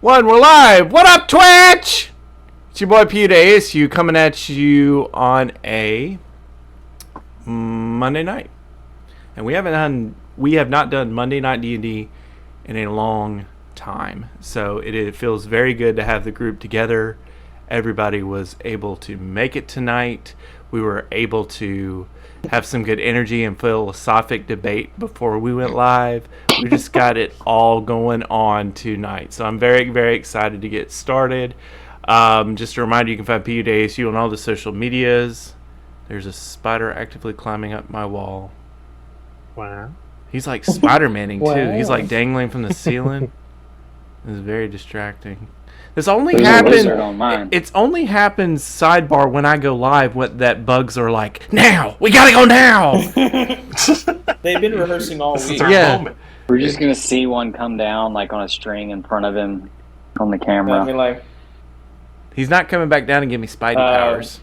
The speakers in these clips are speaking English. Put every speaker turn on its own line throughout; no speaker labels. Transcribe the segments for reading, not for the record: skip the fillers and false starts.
One, we're live. What up, Twitch? It's your boy PU2 coming at you on a Monday night, and we have not done Monday Night D&D in a long time. So it feels very good to have the group together. Everybody was able to make it tonight. We were able to have some good energy and philosophic debate before we went live. We just got it all going on tonight. So I'm very, very excited to get started. Just a reminder, you can find PU2 on all the social medias. There's a spider actively climbing up my wall.
Wow.
He's like Spider-Manning
Wow.
too. He's like dangling from the ceiling. It's very distracting. This only happens. It's only happens sidebar when I go live. What that bugs are like. Now we gotta go now.
They've been rehearsing all week.
Yeah.
We're just gonna see one come down like on a string in front of him on the camera.
I mean, like,
He's not coming back down and give me Spidey powers.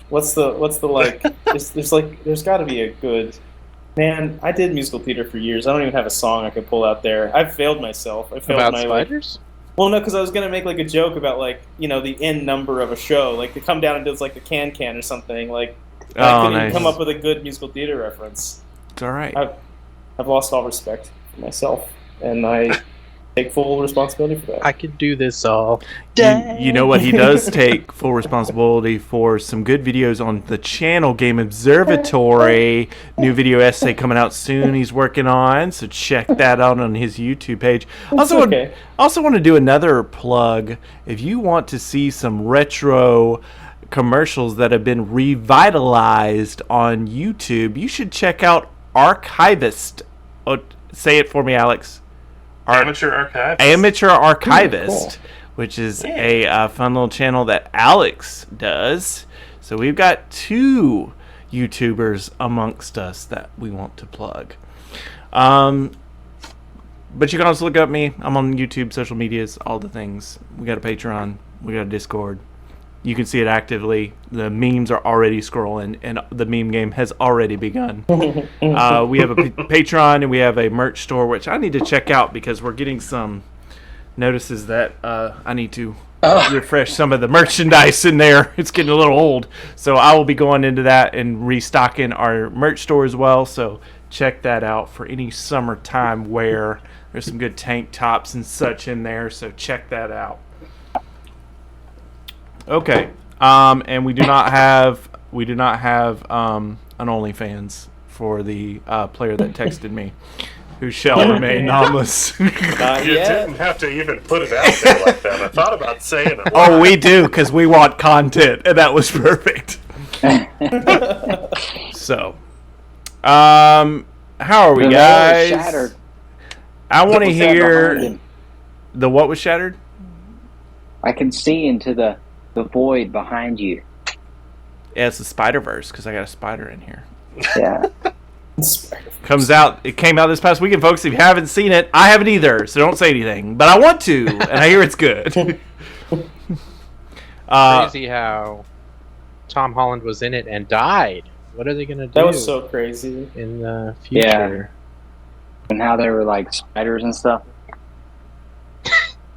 what's the like? There's got to be a good. Man, I did musical theater for years. I don't even have a song I can pull out there. I've failed myself. I failed
About
my
spiders?
Well, no, because I was gonna make like a joke about like the end number of a show, like to come down and does like the can or something. Like I couldn't even come up with a good musical theater reference.
It's all right.
I've lost all respect for myself, and I take full responsibility for that.
I could do this all day.
You know what? He does take full responsibility for some good videos on the channel, Game Observatory. New video essay coming out soon. He's working on, so check that out on his YouTube page. Also want to do another plug. If you want to see some retro commercials that have been revitalized on YouTube, you should check out Archivist. Oh, say it for me, Alex.
Amateur Archivist.
Amateur Archivist,
Cool.
Which is a fun little channel that Alex does. So we've got two YouTubers amongst us that we want to plug. But you can also look up me. I'm on YouTube, social medias, all the things. We got a Patreon. We got a Discord. You can see it actively. The memes are already scrolling, and the meme game has already begun. We have a Patreon, and we have a merch store, which I need to check out because we're getting some notices that I need to refresh some of the merchandise in there. It's getting a little old. So I will be going into that and restocking our merch store as well. So check that out for any summertime wear. There's some good tank tops and such in there, so check that out. Okay, and we do not have an OnlyFans for the player that texted me, who shall remain nameless.
You didn't have to even put it out there like that. I thought about saying it.
Oh, we do, because we want content, and that was perfect. So, how are we, guys?
Shattered.
I want to
What's that
hear
behind him?
the what was shattered.
I can see into the void behind you.
Yeah, it's the Spider-Verse, because I got a spider in here.
Yeah.
It came out this past weekend, folks. If you haven't seen it, I haven't either, so don't say anything. But I want to, and I hear it's good.
Crazy how Tom Holland was in it and died. What are they going to do
That was so crazy.
in the future?
And how they were like spiders and stuff.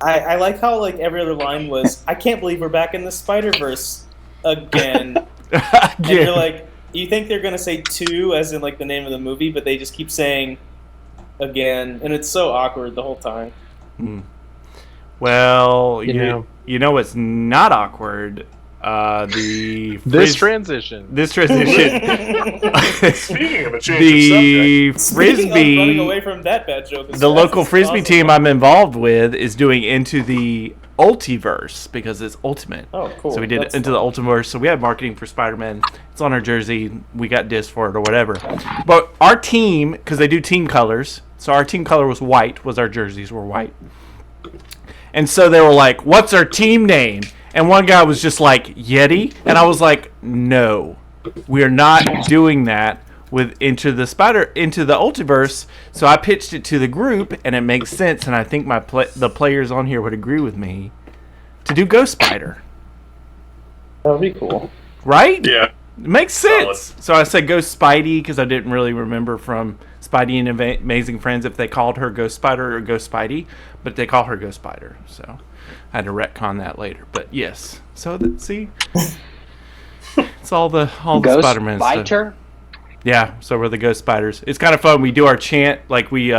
I like how like every other line was, "I can't believe we're back in the Spider-Verse again." And you're like, you think they're gonna say two, as in like the name of the movie, but they just keep saying again, and it's so awkward the whole time.
Well,
You know.
you know what's not awkward?
This transition.
Speaking
Speaking of a change
the
of subject.
Speaking of running away
frisbee,
from that bad joke,
the local frisbee team I'm involved with is doing Into the Ultiverse because it's Ultimate.
Oh, cool.
So we did
That's
Into the Ultiverse. So we have marketing for Spider-Man. It's on our jersey. We got disc for it or whatever. But our team, because they do team colors, so our team color was white. Was our jerseys were white. And so they were like, "What's our team name?" And one guy was just like, "Yeti," and I was like, "No, we are not doing that with Into the Ultiverse." So I pitched it to the group, and it makes sense. And I think the players on here would agree with me to do Ghost Spider.
That would be cool.
Right?
Yeah.
It makes sense. So I said Ghost Spidey because I didn't really remember from Spidey and Amazing Friends if they called her Ghost Spider or Ghost Spidey, but they call her Ghost Spider. So I had to retcon that later. But yes, so see, it's all the
Ghost
Spider-Man
Spider?
stuff. Yeah, so we're the Ghost Spiders. It's kind of fun. We do our chant like we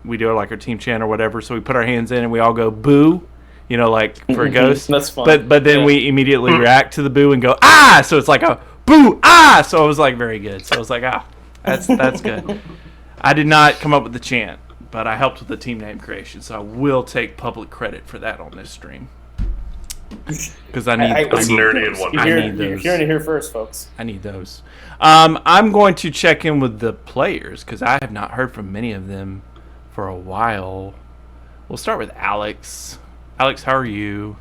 we do like our team chant or whatever. So we put our hands in and we all go boo. Like for a ghost.
That's fun.
But then we immediately react to the boo and go, ah! So it's like a boo, ah! So it was like very good. So I was like, that's good. I did not come up with the chant, but I helped with the team name creation. So I will take public credit for that on this stream. Because I need
It's nerdy and wonderful.
You're hearing it here first, folks.
I need those. I'm going to check in with the players because I have not heard from many of them for a We'll start with Alex. Alex, how are you?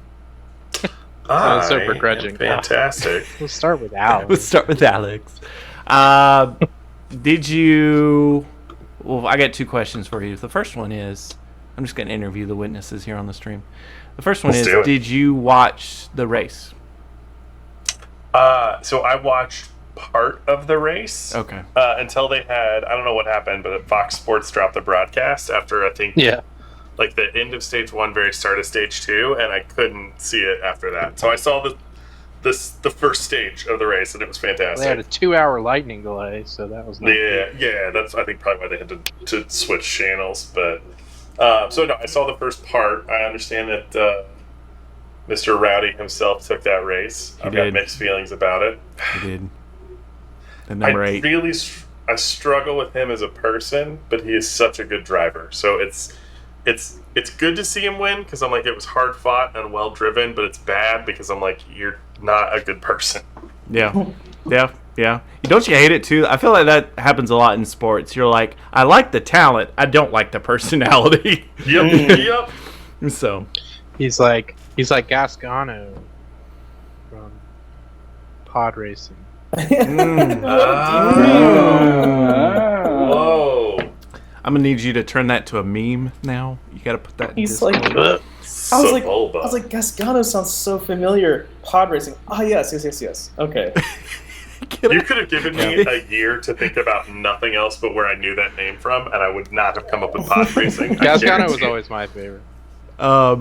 I'm so begrudging.
Fantastic.
We'll start with Alex.
Let's start with Alex. Did you... Well, I got two questions for you. The first one is... I'm just going to interview the witnesses here on the stream. The first one is, did you watch the race?
So I watched part of the race.
Okay.
Until they had... I don't know what happened, but Fox Sports dropped the broadcast after, I think...
Yeah.
Like the end of stage 1, very start of stage 2, and I couldn't see it after that. So I saw the first stage of the race, and it was fantastic.
They had a 2-hour lightning delay, so that was nice.
Yeah, that's I think probably why they had to switch channels. But so no, I saw the first part. I understand that Mr. Rowdy himself took that race. I've got mixed feelings about it.
He did. The number 8.
I struggle with him as a person, but he is such a good driver. So it's good to see him win because I'm like, it was hard fought and well driven, but it's bad because I'm like, you're not a good person.
Yeah. Don't you hate it too? I feel like that happens a lot in sports. You're like, I like the talent, I don't like the personality.
Yep.
So
he's like Gasgano from Pod Racing.
Whoa.
I'm gonna need you to turn that to a meme now. You gotta put that in Discord.
I was like, Gasgano sounds so familiar. Pod racing. Ah, yes. Okay.
You could have given me a year to think about nothing else but where I knew that name from, and I would not have come up with pod racing.
Gasgano was always my favorite.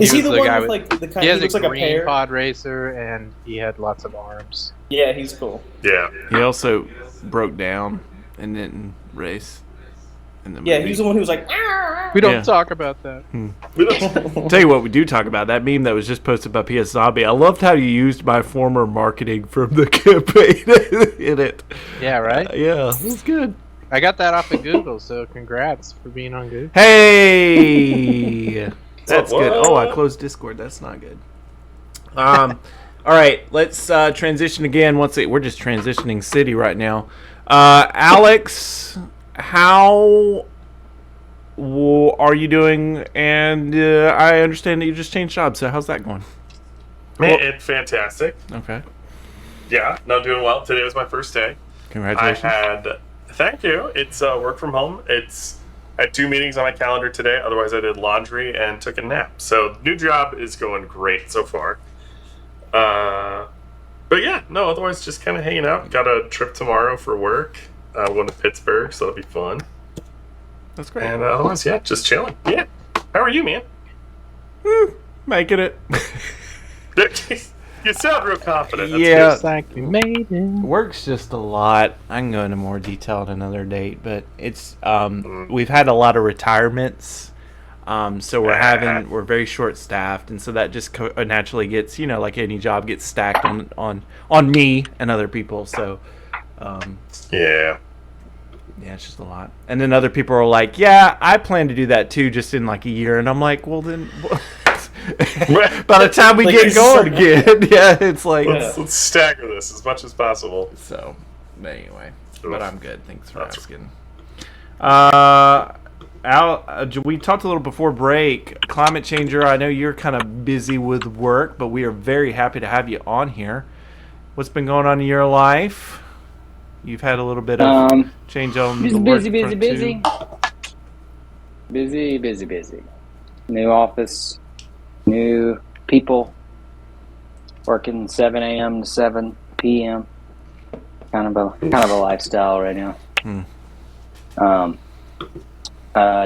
Is he the one
guy
with like the kind?
He has
He looks
a
like a
green
pear.
pod racer, and he had lots of arms.
Yeah, he's cool.
Yeah.
He also broke down and didn't race in the movie.
Yeah, he's the one who was like.
We don't talk about that.
Tell you what, we do talk about that meme that was just posted by PS Zombie. I loved how you used my former marketing from the campaign in it.
Yeah, right?
Yeah, it was good.
I got that off of Google, so congrats for being on Google.
Hey, that's good. Oh, I closed Discord. That's not good. All right, let's transition again. We're just transitioning city right now. Alex, how are you doing? And I understand that you just changed jobs. So how's that going?
Man, it's fantastic.
Okay.
Yeah, no, doing well. Today was my first day.
Congratulations.
Thank you. It's work from home. I had 2 meetings on my calendar today. Otherwise, I did laundry and took a nap. So new job is going great so far. But yeah, no, otherwise just kind of hanging out. Got a trip tomorrow for work. I'm going to Pittsburgh, so that'll be fun.
That's great.
And otherwise, yeah, just chilling. Yeah. How are you, man?
Making it.
You sound real confident. That's
Yeah.
Just like we made it.
Work's just a lot. I can go into more detail at another date, but it's we've had a lot of retirements, so we're very short staffed, and so that just naturally gets, like any job, gets stacked on me and other people. So
Yeah.
yeah, it's just a lot. And then other people are like, yeah, I plan to do that too, just in like a year, and I'm like, well then. By the time we get going again, yeah, it's like
let's stagger this as much as possible.
so. But anyway,
Oof.
but I'm good. Thanks for
That's
asking. Al, we talked a little before break. Climate changer. I know you're kind of busy with work, but we are very happy to have you on here. What's been going on in your life? You've had a little bit of change on the work front too.
Busy. New office, new people, working 7 a.m. to 7 p.m. kind of a lifestyle right now.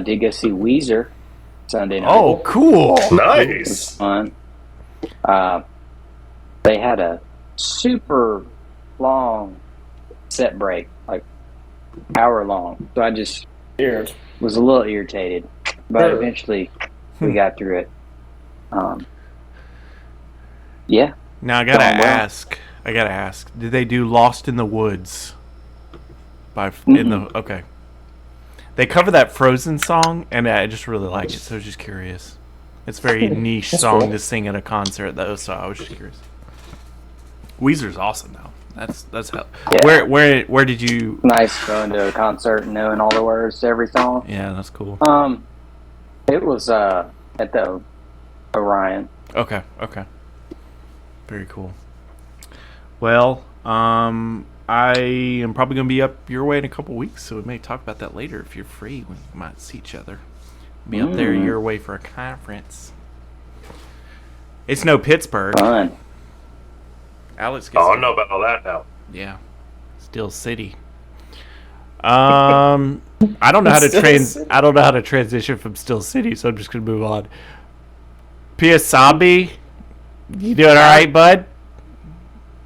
Did go see Weezer Sunday night.
Oh, cool!
It was
Nice.
fun. They had a super long set break, like hour long. So I just
Weird.
was a little irritated, but
Sure.
eventually we got through it. Yeah.
Now I gotta
Going well.
ask. Did they do "Lost in the Woods"? Okay. They cover that Frozen song, and I just really like it. So I was just curious. It's a very niche song
cool.
to sing at a concert, though. So I was just curious. Weezer's awesome, though. That's hell.
Yeah.
Where did you?
Nice going to a concert and knowing all the words to every song.
Yeah, that's cool.
It was at the Orion.
Okay. Very cool. Well, I am probably going to be up your way in a couple weeks, so we may talk about that later if you're free. We might see each other. Be up there your way for a conference. It's no Pittsburgh.
Fun.
Alex gets
Oh, I don't know about all that now.
Yeah. Steel City. I don't know how to I don't know how to transition from Steel City, so I'm just going to move on. Piasabi, you doing all right, bud?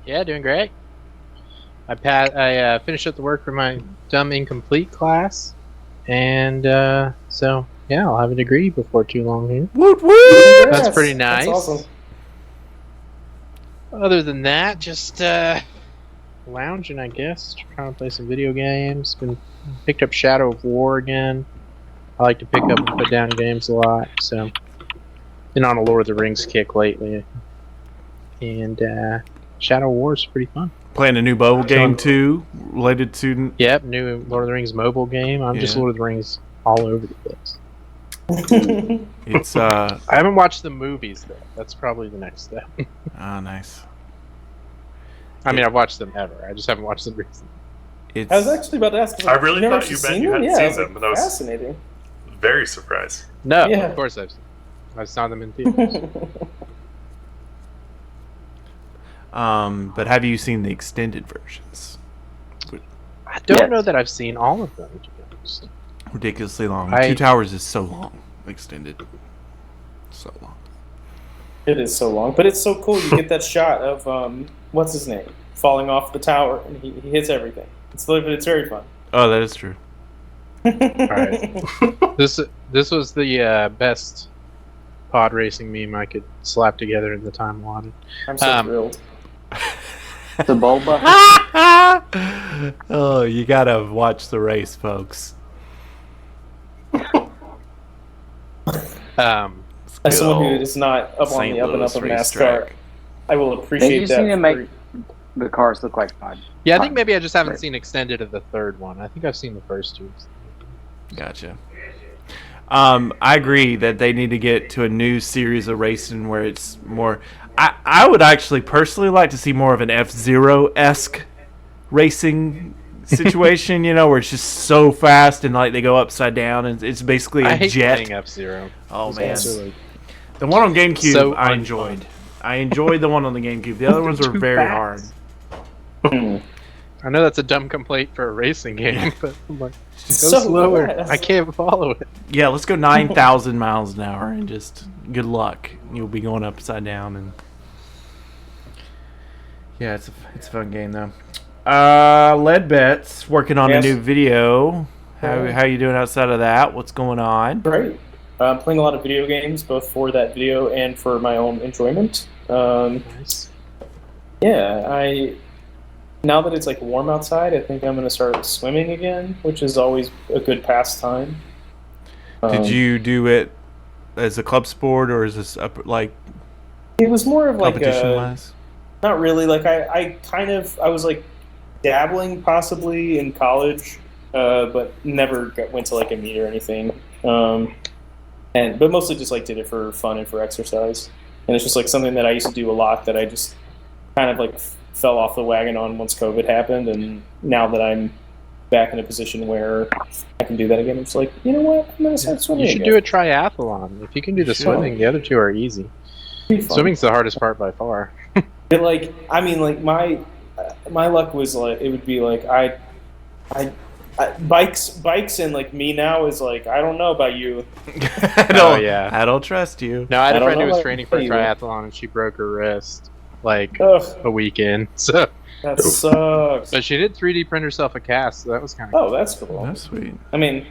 Yeah, doing great. I finished up the work for my dumb incomplete class, and so yeah, I'll have a degree before too long here.
Woot woot!
Congrats.
That's pretty nice.
That's awesome.
Other than that, just lounging, I guess. Trying to play some video games. Picked up Shadow of War again. I like to pick up and put down games a lot, so been on a Lord of the Rings kick lately, and Shadow of War is pretty fun.
Playing a new mobile game too, related to.
Yep, new Lord of the Rings mobile game. I'm just
Yeah.
Lord of the Rings all over the place.
It's
I haven't watched the movies though. That's probably the next step.
nice.
I mean, I've watched them ever. I just haven't watched them recently.
It's
I was actually about to ask.
I really
never
thought you
actually
meant you
them?
hadn't
Yeah,
seen
I was
them,
like,
and I was
fascinating.
very surprised.
No,
Yeah.
of course I saw them in theaters.
but have you seen the extended versions?
I don't
Yes.
know that I've seen all of them. To be honest.
Ridiculously long.
I-
Two Towers is so long. Extended. So long.
It is so long, but it's so cool. You get that shot of what's his name falling off the tower, and he hits everything. It's very fun.
Oh, that is true.
Alright. This was the best pod racing meme I could slap together in the time allotted.
I'm so thrilled.
The Bulba.
Oh, you gotta watch the race, folks.
As someone who is not up on
St.
the up and up
Louis
of NASCAR,
racetrack.
I will
They
appreciate
just
that.
need to make the cars look like fun.
Yeah, I think maybe I just haven't
Right.
seen extended of the third one. I think I've seen the first two.
Gotcha. I agree that they need to get to a new series of racing where it's more. I would actually personally like to see more of an F-Zero-esque racing situation, where it's just so fast and like they go upside down and it's basically
I
a
hate
jet.
playing F-Zero.
Oh
Those
man,
games are, like,
the one on GameCube
so
I
unfun.
enjoyed. I enjoyed the one on the GameCube. The other ones were
Too
very hard.
fast. I know that's a dumb complaint for a racing game, but I'm like, go
So
slower.
fast.
I can't follow it.
Yeah, let's go 9,000 miles an hour and just good luck. You'll be going upside down and yeah, it's a fun game though. Lead Bets working on
Yes.
a new video. How you doing outside of that? What's going on?
Great. I'm playing a lot of video games, both for that video and for my own enjoyment.
Nice.
Yeah, now that it's like warm outside, I think I'm going to start swimming again, which is always a good pastime.
Did you do it as a club sport or is this like
It was more of like
competition wise?
not really. Like I was like dabbling possibly in college, but never went to like a meet or anything. But mostly just like did it for fun and for exercise. And it's just like something that I used to do a lot that I just kind of like fell off the wagon on once COVID happened. And now that I'm back in a position where I can do that again, I'm just like, you know what? I'm gonna start swimming.
You should
again.
do a triathlon. If you can do the
should.
swimming, the other two are easy.
It'd be fun.
Swimming's the hardest part by far.
But like, I mean, like my luck was like it would be like bikes and like me now is like I don't know about you.
I don't trust you.
No, I had
I
a
don't
friend who
know
was
what
training
to
for a
tell you.
triathlon and she broke her wrist like
Ugh,
a weekend. So,
that sucks.
but she did 3D print herself a cast, so that was kind of
Oh, that's cool.
That's sweet.
I mean,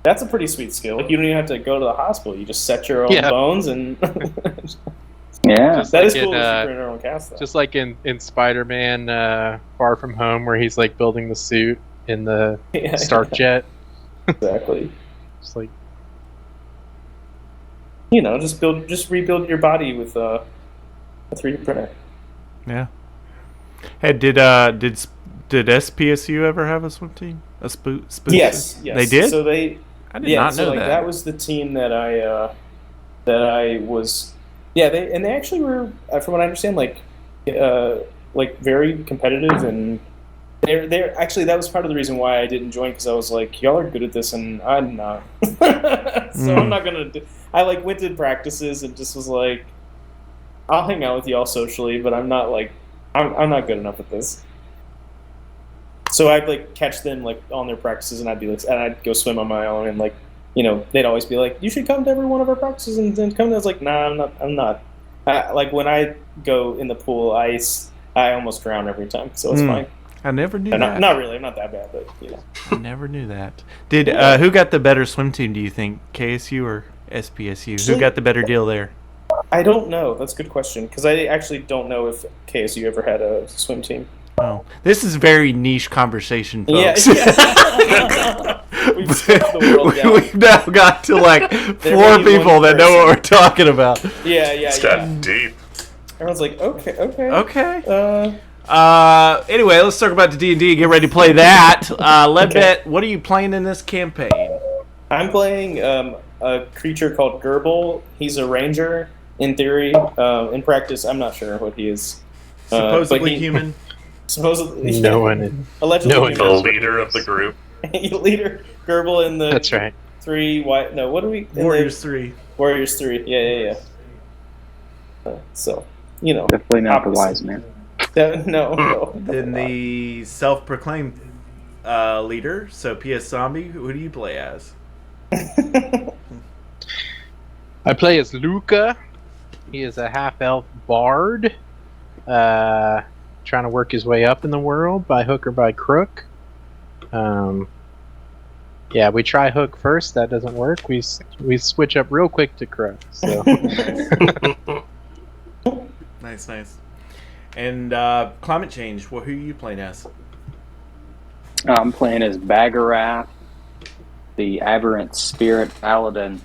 that's a pretty sweet skill. Like, you don't even have to go to the hospital. You just set your own
Yeah.
bones, and
Yeah.
Just
that is
like
cool.
in,
That she printed her own cast. Though.
just like in Spider-Man Far From Home, where he's like building the suit in the
Yeah,
Stark jet.
exactly.
Just like
Just rebuild your body with a 3D printer.
Yeah. Hey, did SPSU ever have a swim team? A spook?
Yes.
They did.
So they.
I did not know
like,
that.
that was the team that I was. Yeah, they actually were, from what I understand, like very competitive, and they're actually that was part of the reason why I didn't join, because I was like, y'all are good at this and I'm not, so I'm not gonna do. I like went to practices and just was like, I'll hang out with y'all socially, but I'm not like I'm not good enough at this. So I'd like catch them like on their practices, and I'd be like, and I'd go swim on my own, and like, they'd always be like, you should come to every one of our practices and then come. I was like, nah, I'm not. Like when I go in the pool, I almost drown every time, so it's fine.
I never knew that.
Not really. I'm not that bad, but
I never knew that. Did who got the better swim team? Do you think KSU or SPSU? Who got the better deal there?
I don't know. That's a good question, because I actually don't know if KSU ever had a swim team.
Oh, this is very niche conversation, folks.
Yeah. We've scoped the world down.
We've now got to like
There
four
may be
people
one
that know what
person.
we're talking about.
Yeah.
It's got deep.
Everyone's like, okay.
Okay. Anyway, let's talk about the D&D. Get ready to play that. Ledbet, what are you playing in this campaign?
I'm playing a creature called Gerbil. He's a ranger, in theory. In practice, I'm not sure what he is.
Supposedly human.
Supposedly,
no one.
allegedly,
no one
The
knows.
leader of the group.
leader Gerbil in the
That's right.
3 white. No, what do we?
Warriors 3.
Warriors 3. Yeah. So,
Definitely not the
opposite.
wise man.
No.
Then the self-proclaimed leader, so PS Zombie, who do you play as?
I play as Luca. He is a half-elf bard, trying to work his way up in the world by hook or by crook. Yeah, we try hook first. That doesn't work. We switch up real quick to crook. So
Nice. And climate change, who are you playing as?
I'm playing as Bagarath, the aberrant spirit paladin.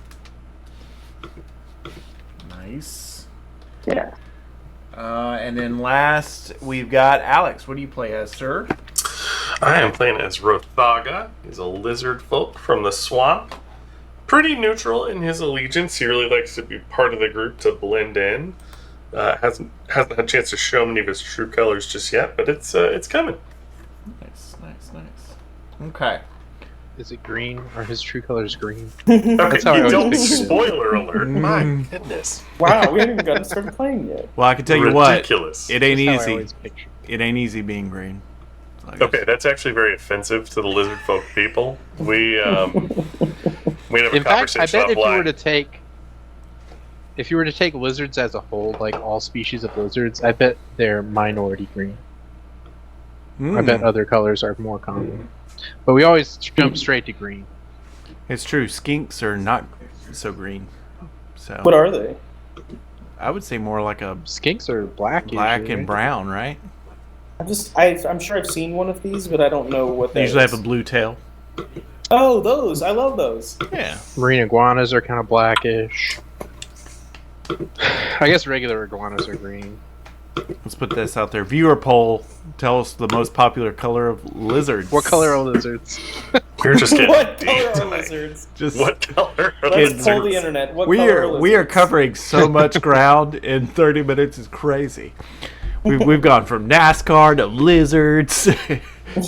Nice.
Yeah.
And then last, we've got Alex. What do you play as, sir?
I am playing as Rothaga. He's a lizard folk from the swamp. Pretty neutral in his allegiance. He really likes to be part of the group to blend in. Hasn't had a chance to show many of his true colors just yet, but it's coming.
Nice. Okay.
is it green? Or his true color is green?
Okay,
That's how I
you
always
don't
pictured it.
spoiler alert. My goodness.
Wow, we haven't even gotten started playing yet.
Well, I can tell you what,
Ridiculous.
it ain't
That's how I
easy.
always picture it.
It ain't easy being green. I guess.
Okay, that's actually very offensive to the lizard folk people. We have a
In fact, I
conversation
bet
offline.
if you were to take lizards as a whole, like all species of lizards, I bet they're minority green. I bet other colors are more common. But we always jump straight to green.
It's true. Skinks are not so green. So
What are they?
I would say more like a
Skinks are black.
black
usually,
and
right?
brown, right?
I'm sure I've seen one of these, but I don't know what
They
that
usually
is.
have a blue tail.
Oh, those! I love those.
Yeah.
Marine iguanas are kind of blackish. I guess regular iguanas are green.
Let's put this out there. Viewer poll. Tell us the most popular color of lizards.
What color are lizards?
We're just getting
What
deep
color are
tonight.
lizards?
Just
What color are
Let's
lizards?
pull the internet. What
we
color
are
are
we are
lizards?
covering so much ground in 30 minutes. It's crazy. We've gone from NASCAR to lizards.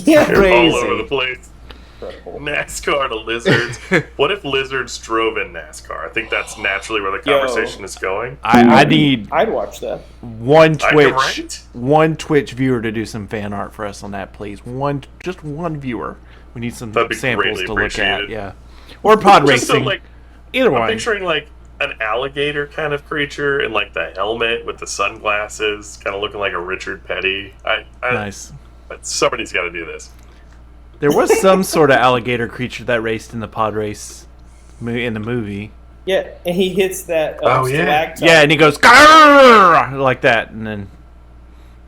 Yeah.
They're all over
Crazy.
the place.
Incredible.
NASCAR to lizards. What if lizards drove in NASCAR? I think that's naturally where the conversation is going.
I need
I'd watch that.
one Twitch
right?
one Twitch viewer to do some fan art for us on that, please. Just one viewer. We need some
That'd be
samples
greatly
to look at.
appreciated.
Yeah, or pod
Just so,
racing.
like,
Either
I'm
one.
picturing like an alligator kind of creature in like the helmet with the sunglasses, kind of looking like a Richard Petty.
Nice.
Somebody's got to do this.
There was some sort of alligator creature that raced in the pod race in the movie.
Yeah, and he hits that stalactite.
Yeah, and he goes "Grrr!" like that, and then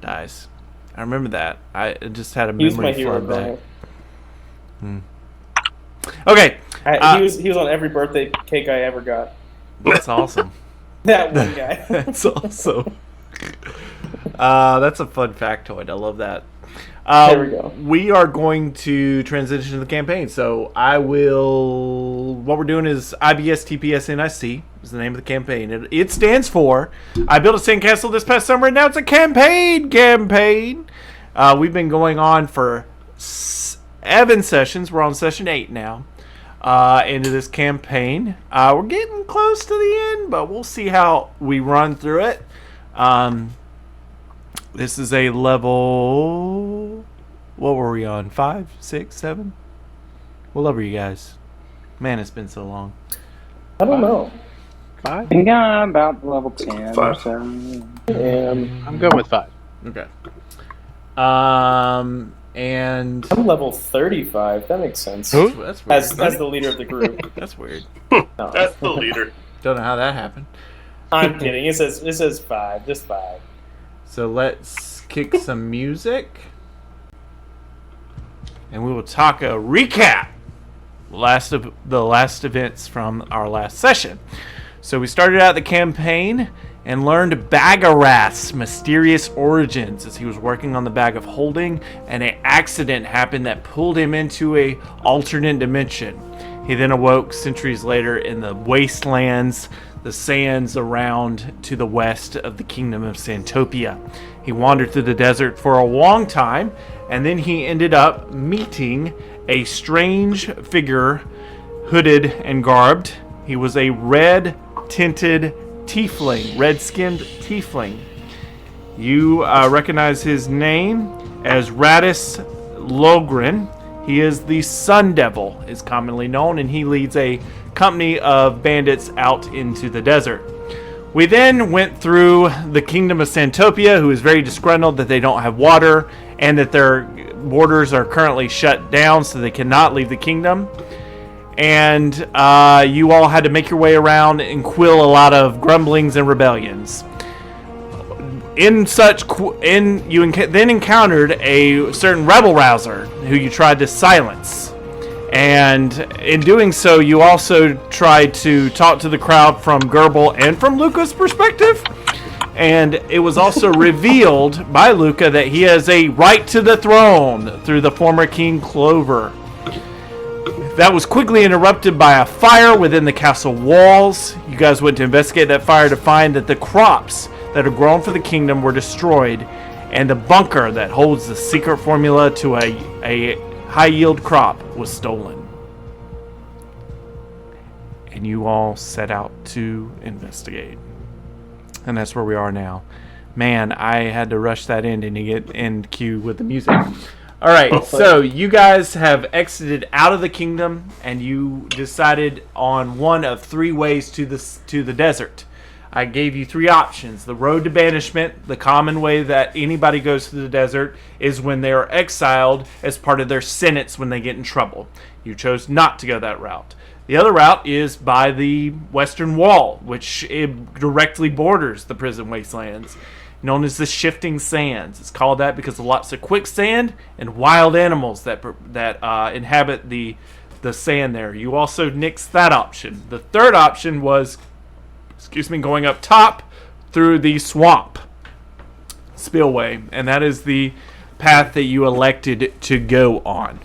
dies. I remember that. I just had a
He was my
memory
hero
flood back.
growing
Okay,
he was on every birthday cake I ever got.
that's awesome.
That one guy.
That's awesome. That's a fun factoid. I love that.
There we go.
We are going to transition to the campaign. So I will. What we're doing is IBSTPSNIC is the name of the campaign. It stands for I built a sandcastle this past summer, and now it's a campaign. We've been going on for 7 sessions. We're on session 8 now. Into this campaign. We're getting close to the end, but we'll see how we run through it. This is a level. What were we on? 5, 6, 7? What level are you guys? Man, it's been so long.
I don't know.
5?
Yeah, about level 10 or
5.
so.
I'm going with 5.
Okay. And
I'm level 35. That makes sense.
that's weird.
As the leader of the group.
That's weird.
No.
That's the leader.
Don't know how that happened.
I'm kidding. It says 5. Just 5.
So let's kick some music. And we will talk a recap. The last events from our last session. So we started out the campaign and learned Bagarath's mysterious origins as he was working on the Bag of Holding, and an accident happened that pulled him into a alternate dimension. He then awoke centuries later in the wastelands, the sands around to the west of the kingdom of Santopia. He wandered through the desert for a long time, and then he ended up meeting a strange figure, hooded and garbed. He was a red-tinted tiefling, red-skinned tiefling. You recognize his name as Radis Logren. He is the Sun Devil, is commonly known, and he leads a company of bandits out into the desert. We then went through the kingdom of Santopia, who is very disgruntled that they don't have water and that their borders are currently shut down, so they cannot leave the kingdom. And you all had to make your way around and quill a lot of grumblings and rebellions. You then encountered a certain rebel rouser who you tried to silence. And in doing so, you also tried to talk to the crowd from Gerbil and from Luca's perspective. And it was also revealed by Luca that he has a right to the throne through the former King Clover. That was quickly interrupted by a fire within the castle walls. You guys went to investigate that fire to find that the crops that are grown for the kingdom were destroyed, and the bunker that holds the secret formula to a high-yield crop was stolen. And you all set out to investigate. And that's where we are now. Man, I had to rush that ending to get in queue with the music. All right, so you guys have exited out of the kingdom, and you decided on one of 3 ways to the desert. I gave you 3 options. The road to banishment, the common way that anybody goes to the desert, is when they are exiled as part of their sentence when they get in trouble. You chose not to go that route. The other route is by the Western Wall, which directly borders the prison wastelands, known as the Shifting Sands. It's called that because of lots of quicksand and wild animals that inhabit the sand there. You also nixed that option. The third option was, going up top through the swamp spillway, and that is the path that you elected to go on.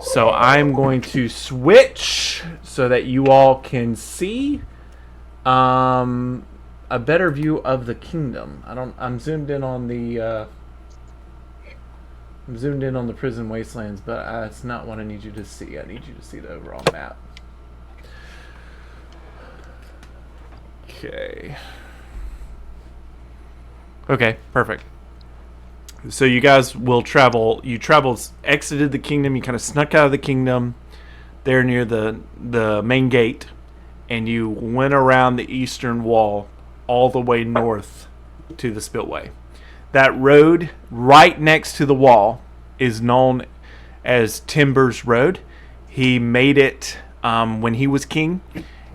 So I'm going to switch so that you all can see a better view of the kingdom. I'm zoomed in on the I'm zoomed in on the prison wastelands, but that's not what I need you to see. I need you to see the overall map. Okay. Okay, perfect. So you guys will travel. You exited the kingdom. You kind of snuck out of the kingdom there near the main gate, and you went around the eastern wall all the way north to the spillway. That road right next to the wall is known as Timber's Road. He made it when he was king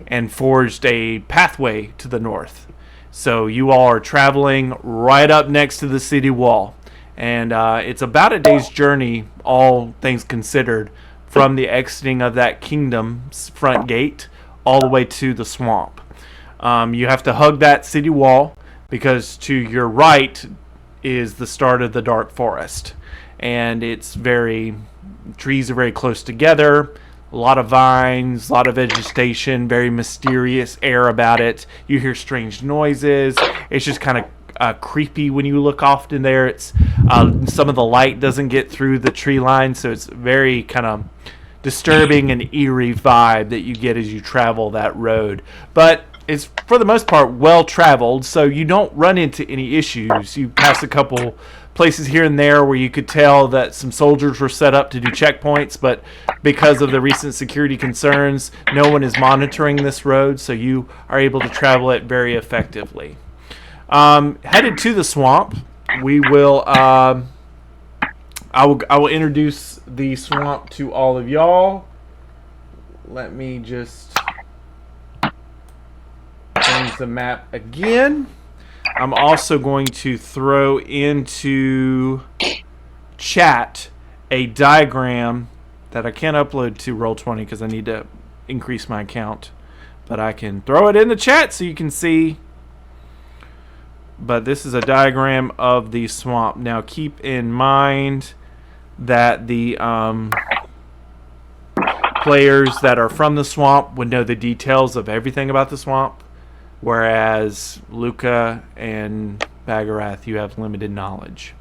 and forged a pathway to the north. So you all are traveling right up next to the city wall. And it's about a day's journey, all things considered, from the exiting of that kingdom's front gate all the way to the swamp. You have to hug that city wall because to your right is the start of the dark forest. And trees are very close together. A lot of vines, a lot of vegetation, very mysterious air about it. You hear strange noises. It's just kind of creepy when you look off in there. It's some of the light doesn't get through the tree line, so it's very kind of disturbing and eerie vibe that you get as you travel that road. But it's for the most part well traveled, so you don't run into any issues. You pass a couple places here and there where you could tell that some soldiers were set up to do checkpoints, but because of the recent security concerns, no one is monitoring this road, so you are able to travel it very effectively. Headed to the swamp, we will. I will introduce the swamp to all of y'all. Let me just change the map again. I'm also going to throw into chat a diagram that I can't upload to Roll20 because I need to increase my account. But I can throw it in the chat so you can see. But this is a diagram of the swamp. Now keep in mind that the players that are from the swamp would know the details of everything about the swamp. Whereas Luca and Bagarath, you have limited knowledge.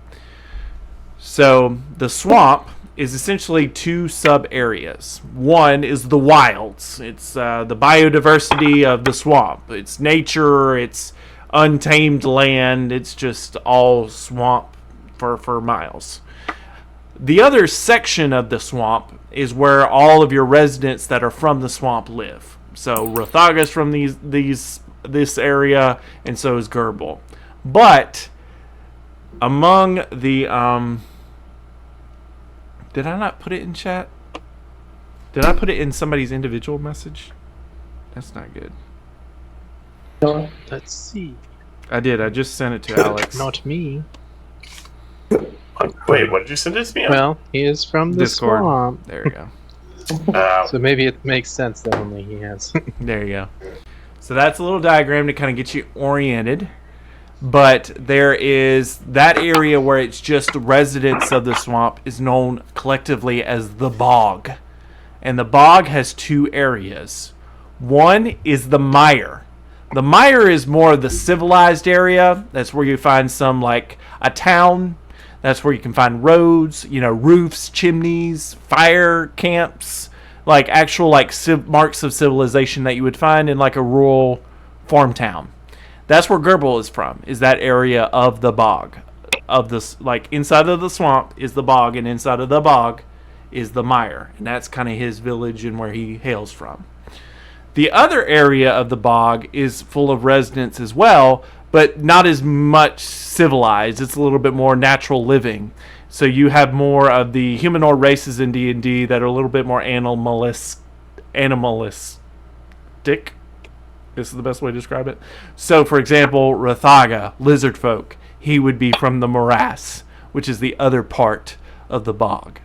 So the swamp is essentially two sub-areas. One is the wilds. It's the biodiversity of the swamp. It's nature. It's untamed land. It's just all swamp for miles. The other section of the swamp is where all of your residents that are from the swamp live. So Rothaga's from this area, and so is Gerbil. But among the did I not put it in chat? Did I put it in somebody's individual message? That's not good.
Let's see.
I did. I just sent it to Alex.
Not me.
Wait, what did you send it to me?
Well, he is from the
Discord.
swamp.
There we go.
So maybe it makes sense that only he has.
There you go. So that's a little diagram to kind of get you oriented. But there is that area where it's just residents of the swamp is known collectively as the bog. And the bog has two areas. One is the mire. The mire is more of the civilized area. That's where you find some like a town. That's where you can find roads, roofs, chimneys, fire camps, like actual like marks of civilization that you would find in like a rural farm town. That's where Gerbil is from, is that area of the bog. Of this, like inside of the swamp is the bog, and inside of the bog is the mire. And that's kind of his village and where he hails from. The other area of the bog is full of residents as well, but not as much civilized. It's a little bit more natural living. So you have more of the humanoid races in D&D that are a little bit more animalistic. This is the best way to describe it. So, for example, Rathaga, lizard folk, he would be from the morass, which is the other part of the bog.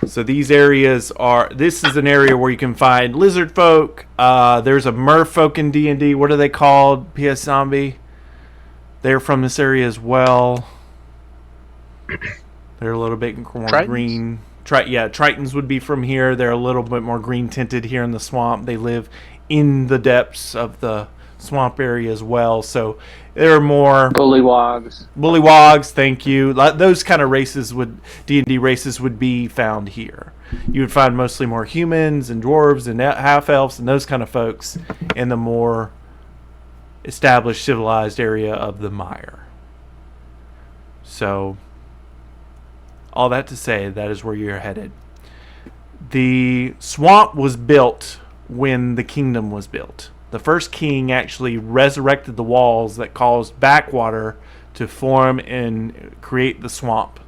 So these areas this is an area where you can find lizard folk. There's a merfolk in D&D. What are they called? PS Zombie. They're from this area as well. They're a little bit more
Tritons?
green. Tritons would be from here. They're a little bit more green tinted here in the swamp. They live in the depths of the swamp area as well. So there are more
Bullywogs.
Thank you. Those kind of races D&D races would be found here. You would find mostly more humans and dwarves and half elves and those kind of folks in the more established civilized area of the Mire. So all that to say, that is where you're headed. The swamp was built when the kingdom was built. The first king actually resurrected the walls that caused backwater to form and create the swamp.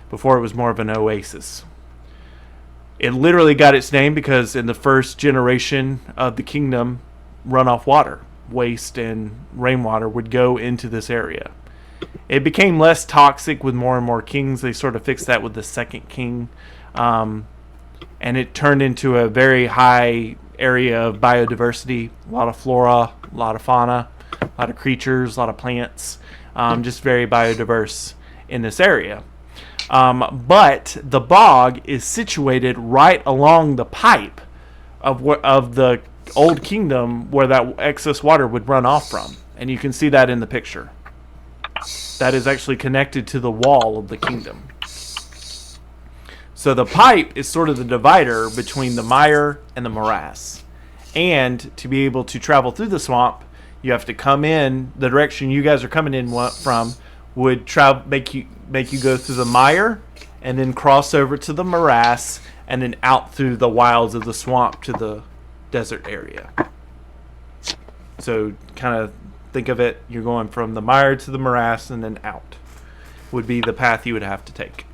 Before it was more of an oasis. It literally got its name because in the first generation of the kingdom, runoff water, waste and rainwater would go into this area. It became less toxic with more and more kings. They sort of fixed that with the second king. And it turned into a very high area of biodiversity. A lot of flora, a lot of fauna, a lot of creatures, a lot of plants. Just very biodiverse in this area. But the bog is situated right along the pipe of the old kingdom where that excess water would run off from. And you can see that in the picture. That is actually connected to the wall of the kingdom. So the pipe is sort of the divider between the mire and the morass. And to be able to travel through the swamp, you have to come in the direction you guys are coming in from would make you go through the mire and then cross over to the morass and then out through the wilds of the swamp to the desert area. So kind of think of it, you're going from the mire to the morass and then out would be the path you would have to take.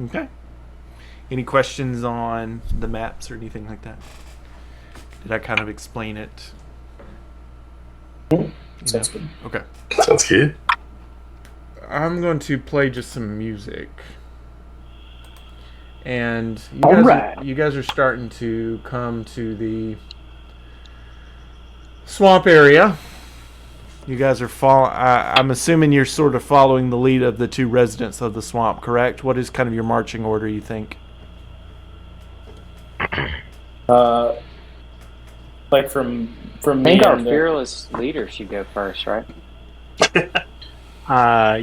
Okay. Any questions on the maps or anything like that? Did I kind of explain it?
Sounds good.
Okay.
Sounds good.
I'm going to play just some music. And you guys are starting to come to the swamp area. You guys are I'm assuming you're sort of following the lead of the two residents of the swamp, correct? What is kind of your marching order, you think?
Like from
I think our fearless leader should go first, right?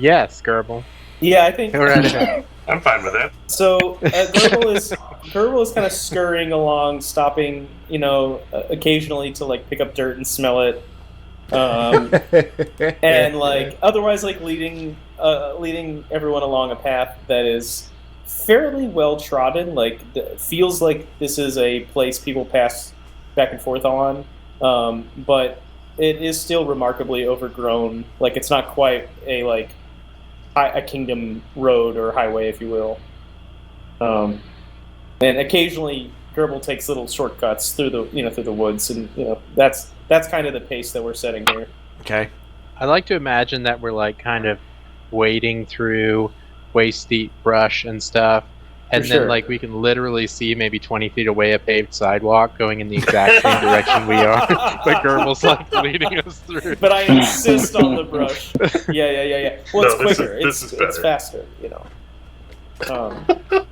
Yes, Gerbil.
Yeah, I think.
Go right ahead.
I'm fine with that.
So Gerbil is kind of scurrying along, stopping, occasionally to like pick up dirt and smell it, and like otherwise like leading everyone along a path that is fairly well trodden. Like feels like this is a place people pass back and forth on, but it is still remarkably overgrown. Like it's not quite a kingdom road or highway, if you will. And occasionally Gerbil takes little shortcuts through the woods, and that's kind of the pace that we're setting here.
Okay.
I like to imagine that we're like kind of wading through waist deep brush and stuff, and
For
then
sure.
like we can literally see maybe 20 feet away a paved sidewalk going in the exact same direction we are, but Gerbil's like leading us through.
But I insist on the brush. Yeah. Well, it's quicker.
This is
It's faster.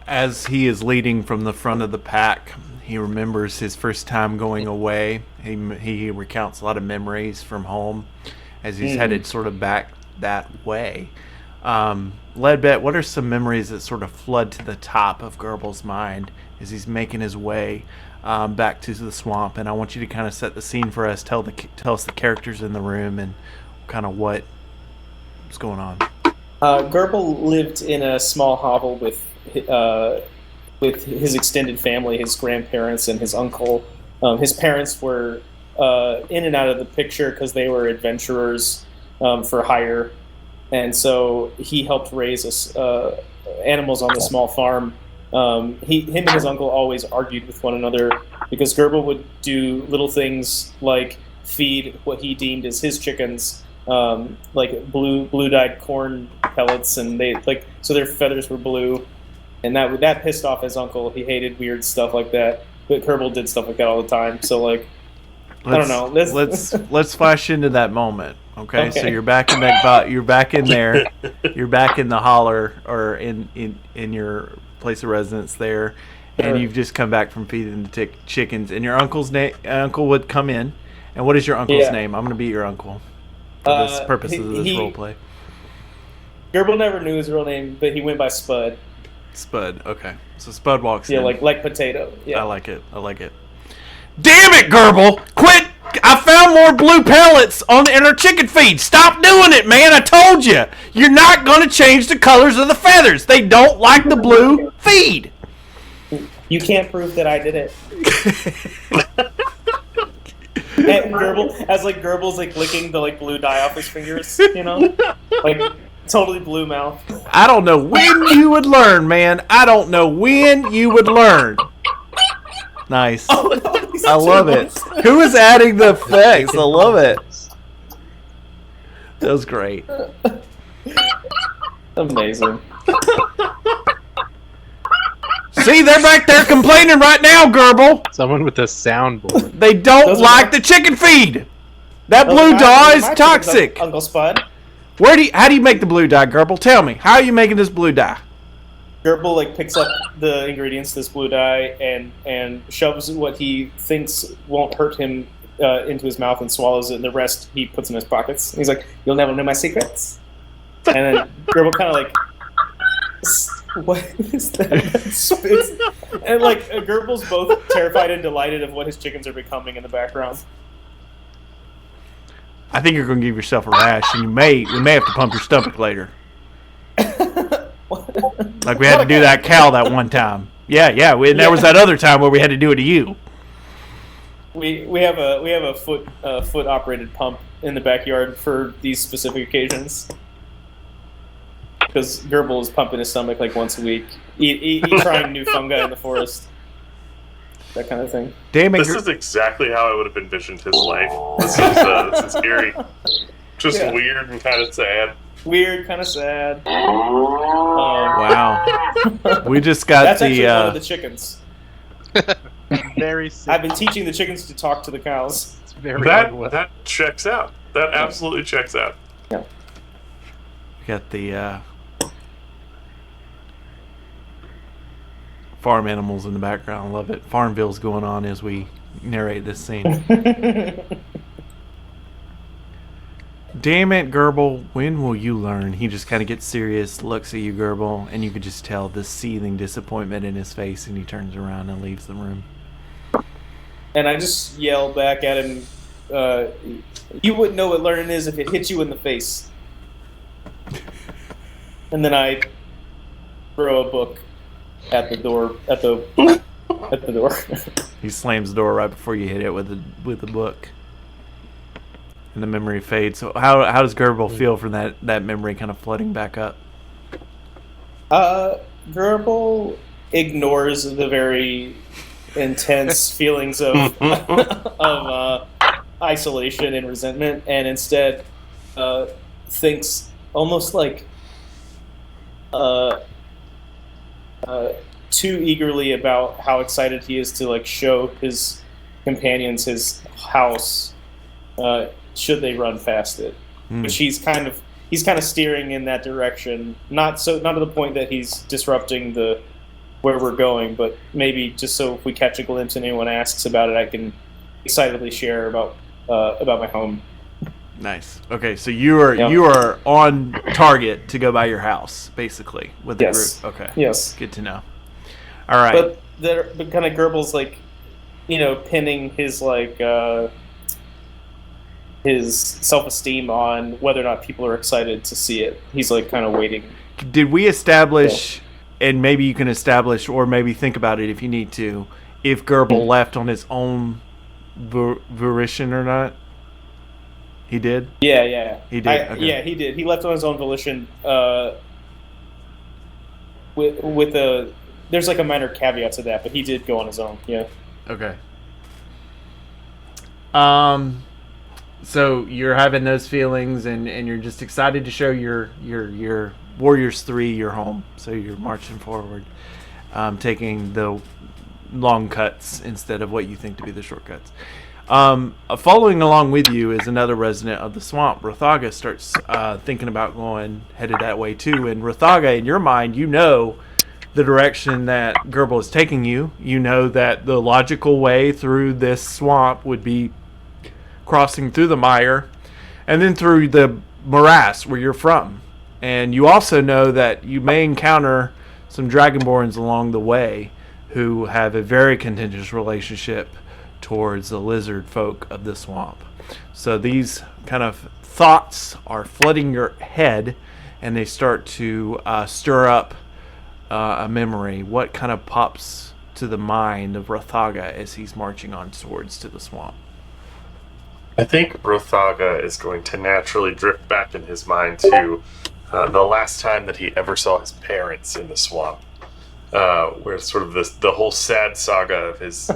As he is leading from the front of the pack, he remembers his first time going away. He recounts a lot of memories from home as he's headed sort of back that way. Ledbet, what are some memories that sort of flood to the top of Gerbil's mind as he's making his way back to the swamp? And I want you to kind of set the scene for us. Tell us the characters in the room and kind of what's going on.
Gerbil lived in a small hovel with his extended family, his grandparents and his uncle. His parents were in and out of the picture because they were adventurers for hire. And so he helped raise animals on the small farm. Him and his uncle always argued with one another because Gerbil would do little things like feed what he deemed as his chickens, like blue-dyed corn pellets, and so their feathers were blue, and that pissed off his uncle. He hated weird stuff like that, but Gerbil did stuff like that all the time. So I don't know.
Let's flash into that moment. Okay, so you're back in you're back in there, you're back in the holler or in your place of residence there, and you've just come back from feeding the chickens. And your uncle would come in, And what is your uncle's
Yeah.
name? I'm going to be your uncle for this purposes of this role play.
Gerbil never knew his real name, but he went by Spud.
Spud. Okay. So Spud walks
Yeah,
in.
like potato. Yeah.
I like it. Damn it, Gerbil! Quit! I found more blue pellets in our chicken feed. Stop doing it, man! I told you. You're not going to change the colors of the feathers. They don't like the blue feed.
You can't prove that I did it. And Gerbil's like licking the like blue dye off his fingers, you know, like totally blue mouth.
I don't know when you would learn, man. I don't know when you would learn. Nice.
Oh, no,
I love it. Who is adding the effects? I love it. That was great.
Amazing.
See, they're back there complaining right now, Gerbil.
Someone with a soundboard.
They don't
Those are
like
my-
the chicken feed. That
Those
blue
are
dye
my
is
chickens,
toxic.
Uncle Spud.
How do you make the blue dye, Gerbil? Tell me. How are you making this blue dye?
Gerbil like picks up the ingredients to this blue dye and shoves what he thinks won't hurt him into his mouth and swallows it, and the rest he puts in his pockets. He's like, "You'll never know my secrets." And then Gerbil kind of like, "What is that?" Spits. And like Gerbil's both terrified and delighted of what his chickens are becoming in the background.
I think you're going to give yourself a rash, and we may have to pump your stomach later. Like we had to do that cow that one time. Yeah. And there was that other time where we had to do it to you.
We have a foot operated pump in the backyard for these specific occasions. Because Gerbil is pumping his stomach like once a week, trying new fungi in the forest, that kind of thing.
Damn it!
This is exactly how I would have envisioned his life. This is eerie, just
Yeah.
weird and kind of sad.
Weird, kind of sad.
Wow. We just got
That's actually one of
the.
the chickens.
Very sick.
I've been teaching the chickens to talk to the cows.
It's very unwell.
That checks out. That absolutely checks out.
Got the farm animals in the background. Love it. Farmville's going on as we narrate this scene. Damn it, Gerbil. When will you learn? He just kind of gets serious, looks at you, Gerbil, and you could just tell the seething disappointment in his face, and he turns around and leaves the room.
And I just yell back at him, "You wouldn't know what learning is if it hit you in the face." And then I throw a book at the door. At the door.
He slams the door right before you hit it with the book. And the memory fades. So how does Gerbil feel from that memory kind of flooding back up?
Gerbil ignores the very intense feelings of isolation and resentment, and instead thinks almost like too eagerly about how excited he is to like show his companions his house should they run past it. Which he's kind of steering in that direction, not to the point that he's disrupting where we're going, but maybe just so if we catch a glimpse and anyone asks about it, I can excitedly share about my home.
Nice. Okay, so you are on target to go by your house, basically, with the
Yes.
group. Okay.
Yes.
Good to know. All right.
But kind of Gerbil's like, pinning his like his self-esteem on whether or not people are excited to see it. He's like kind of waiting.
Did we establish, and maybe you can establish, or maybe think about it if you need to, if Gerbil left on his own volition or not? He did?
Yeah.
He did? Okay.
Yeah, he did. He left on his own volition. There's like a minor caveat to that, but he did go on his own. Yeah.
Okay. So you're having those feelings, and you're just excited to show your Warriors 3 your home. So you're marching forward, taking the long cuts instead of what you think to be the shortcuts. Following along with you is another resident of the swamp. Rathaga starts thinking about headed that way too. And Rathaga, in your mind, you know the direction that Gerbil is taking you. You know that the logical way through this swamp would be crossing through the mire, and then through the morass where you're from. And you also know that you may encounter some dragonborns along the way who have a very contentious relationship towards the lizard folk of the swamp. So these kind of thoughts are flooding your head, and they start to stir up a memory. What kind of pops to the mind of Rothaga as he's marching on swords to the swamp?
I think Rothaga is going to naturally drift back in his mind to the last time that he ever saw his parents in the swamp, where sort of the whole sad saga of his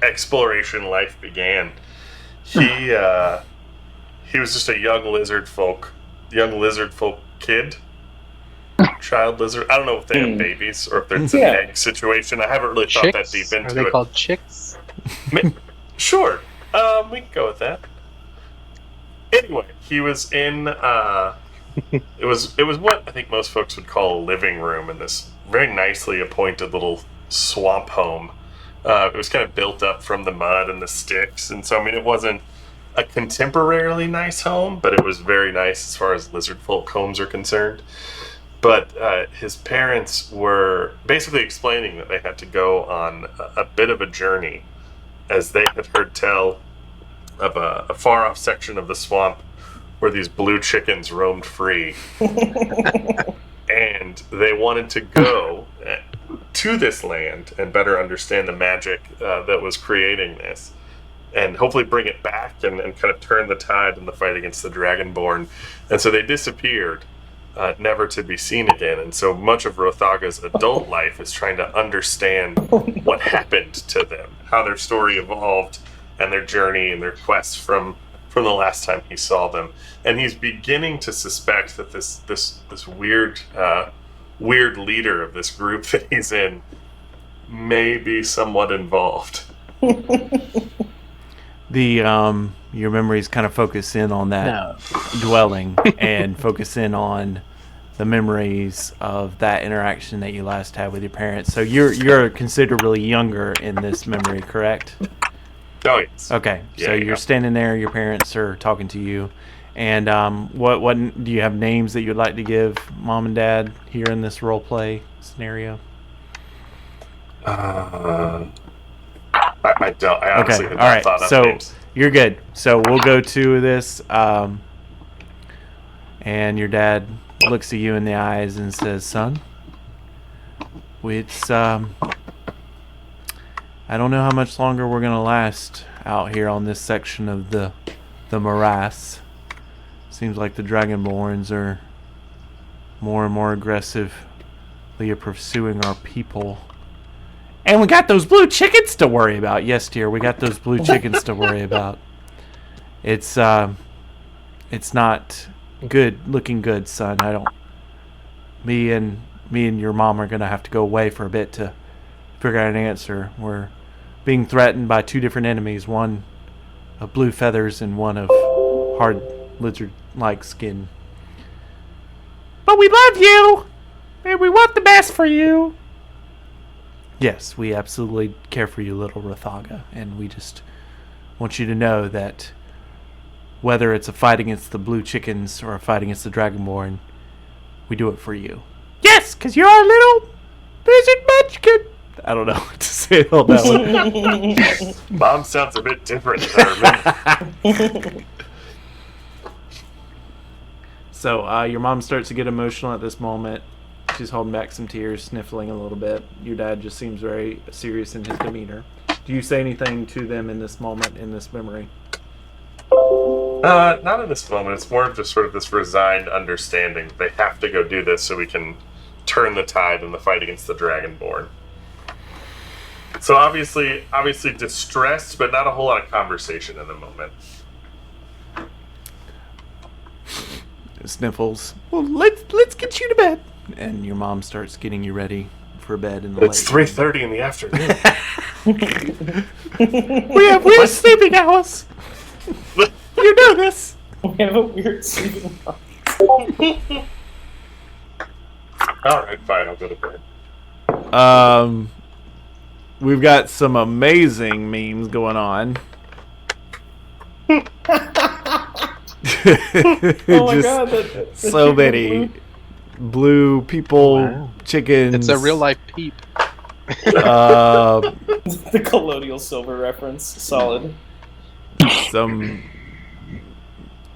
exploration life began. He was just a young lizard folk kid, child lizard. I don't know if they have babies or if it's an egg situation. I haven't really thought that deep into it.
Are they called chicks?
Sure, we can go with that. Anyway, he was in. It was what I think most folks would call a living room in this very nicely appointed little swamp home. It was kind of built up from the mud and the sticks, and so I mean it wasn't a contemporarily nice home, but it was very nice as far as lizard folk homes are concerned. But his parents were basically explaining that they had to go on a bit of a journey, as they had heard tell of a far off section of the swamp where these blue chickens roamed free. And they wanted to go to this land and better understand the magic that was creating this, and hopefully bring it back and kind of turn the tide in the fight against the Dragonborn. And so they disappeared, never to be seen again. And so much of Rothaga's adult life is trying to understand what happened to them, how their story evolved, and their journey and their quest from the last time he saw them. And he's beginning to suspect that this weird leader of this group that he's in may be somewhat involved.
Your memories kind of focus in on that dwelling and focus in on the memories of that interaction that you last had with your parents. So you're considerably younger in this memory, correct?
Oh, yes.
Okay, so you're standing there, your parents are talking to you, and what do you have names that you'd like to give mom and dad here in this role play scenario?
I don't. I honestly have
all
not
right.
thought of
So
names.
you're good. So we'll go to this, and your dad looks at you in the eyes and says, "Son, it's I don't know how much longer we're gonna last out here on this section of the morass. Seems like the Dragonborns are more and more aggressively pursuing our people. And we got those blue chickens to worry about. Yes, dear, we got those blue chickens to worry about. It's not looking good, son. Me and your mom are gonna have to go away for a bit to figure out an answer. We're being threatened by two different enemies, one of blue feathers and one of hard lizard-like skin. But we love you, and we want the best for you." Yes, we absolutely care for you, little Rothaga, and we just want you to know that whether it's a fight against the blue chickens or a fight against the Dragonborn, we do it for you. Yes, because you're our little lizard munchkin. I don't know what to say about that one.
Mom sounds a bit different than I remember.
So your mom starts to get emotional at this moment. She's holding back some tears, sniffling a little bit. Your dad just seems very serious in his demeanor. Do you say anything to them in this moment, in this memory?
Not in this moment. It's more of just sort of this resigned understanding. They have to go do this so we can turn the tide in the fight against the Dragonborn. So obviously distressed, but not a whole lot of conversation in the moment.
Sniffles. Well, let's get you to bed. And your mom starts getting you ready for bed in the
It's 3:30 in the afternoon.
We have weird sleeping hours. You know this.
We have a weird sleeping hour.
Alright, fine, I'll go to bed.
We've got some amazing memes going on.
Oh my
Just
god, the
so
chicken
many blue people,
Wow.
chickens.
It's a real life peep.
The colonial silver reference, solid.
Some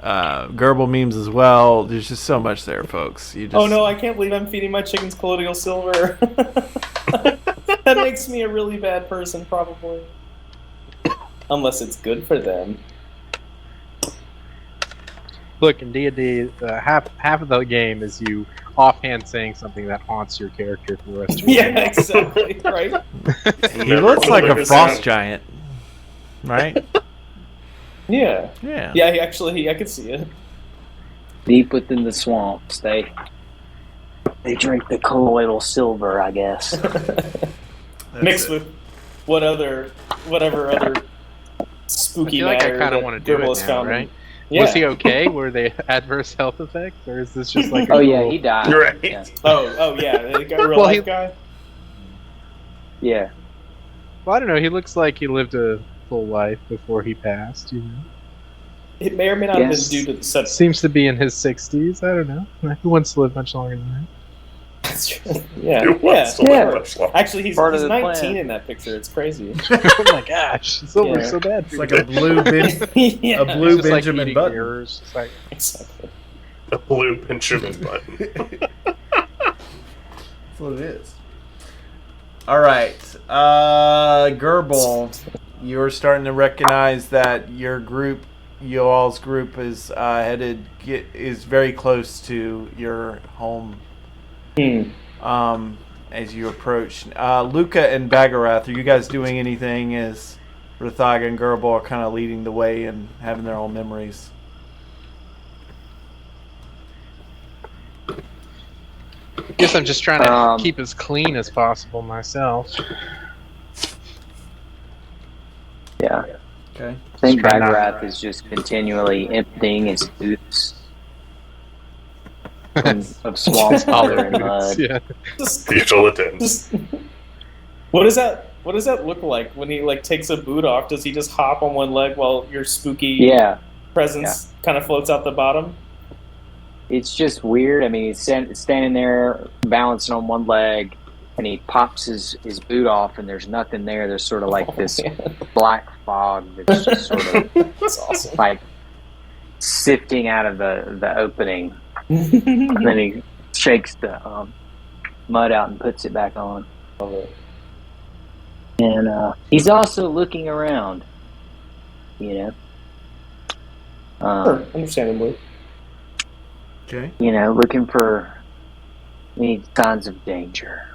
Gerbil memes as well. There's just so much there, folks. You just,
Oh no, I can't believe I'm feeding my chickens colonial silver. That makes me a really bad person, probably. Unless it's good for them.
Look, in D&D, half of the game is you offhand saying something that haunts your character for the rest of your
Yeah, exactly, right?
he
Never
looks like a
delivered
frost
sound.
giant, right?
Yeah.
Yeah.
Yeah, I could see it.
Deep within the swamps, they drink the colloidal silver, I guess.
That's
Mixed
it.
with whatever other spooky
I feel like I
matter
kind of
that
want to do
Gerbil
it
has
now,
found.
right?
Yeah.
Was he okay? Were they adverse health effects, or is this just like?
Oh yeah, he died.
Right.
Yeah.
Oh yeah, the real
Well,
life guy.
Yeah.
Well, I don't know. He looks like he lived a full life before he passed. You know,
It may or may not have
Yes.
been due to the set.
seems to be in his 60s. I don't know. Who wants to live much longer than that?
That's true. Yeah,
It
yeah.
was so
Yeah.
much longer.
Actually, he's
Part of the
19
plan.
in that picture. It's crazy.
Oh my gosh, silver's
Yeah.
so bad.
It's like a blue
Yeah,
a blue
It's just like
Benjamin
eating
Button.
mirrors. It's like,
exactly.
A blue Benjamin Button.
That's what it is. All right, Gerbil, you're starting to recognize that your group, y'all's group, is is very close to your home. As you approach, Luca and Bagarath, are you guys doing anything as Rathaga and Gerbil are kind of leading the way and having their own memories?
I guess I'm just trying to
Um,
keep as clean as possible myself.
Yeah.
Okay.
I think
Just try not-
Bagarath is just continually emptying his boots of swamp water and mud.
Yeah.
Just,
Usual attendance.
just. What does that look like when he like takes a boot off? Does he just hop on one leg while your spooky
Yeah.
presence kind of floats out the bottom?
It's just weird. I mean, he's standing there balancing on one leg, and he pops his boot off, and there's nothing there. There's sort of like this black fog that's just sort of
That's awesome.
like sifting out of the opening. And then he shakes the mud out and puts it back on. And he's also looking around, you know.
Sure, understandably.
Okay.
You know, looking for any signs of danger.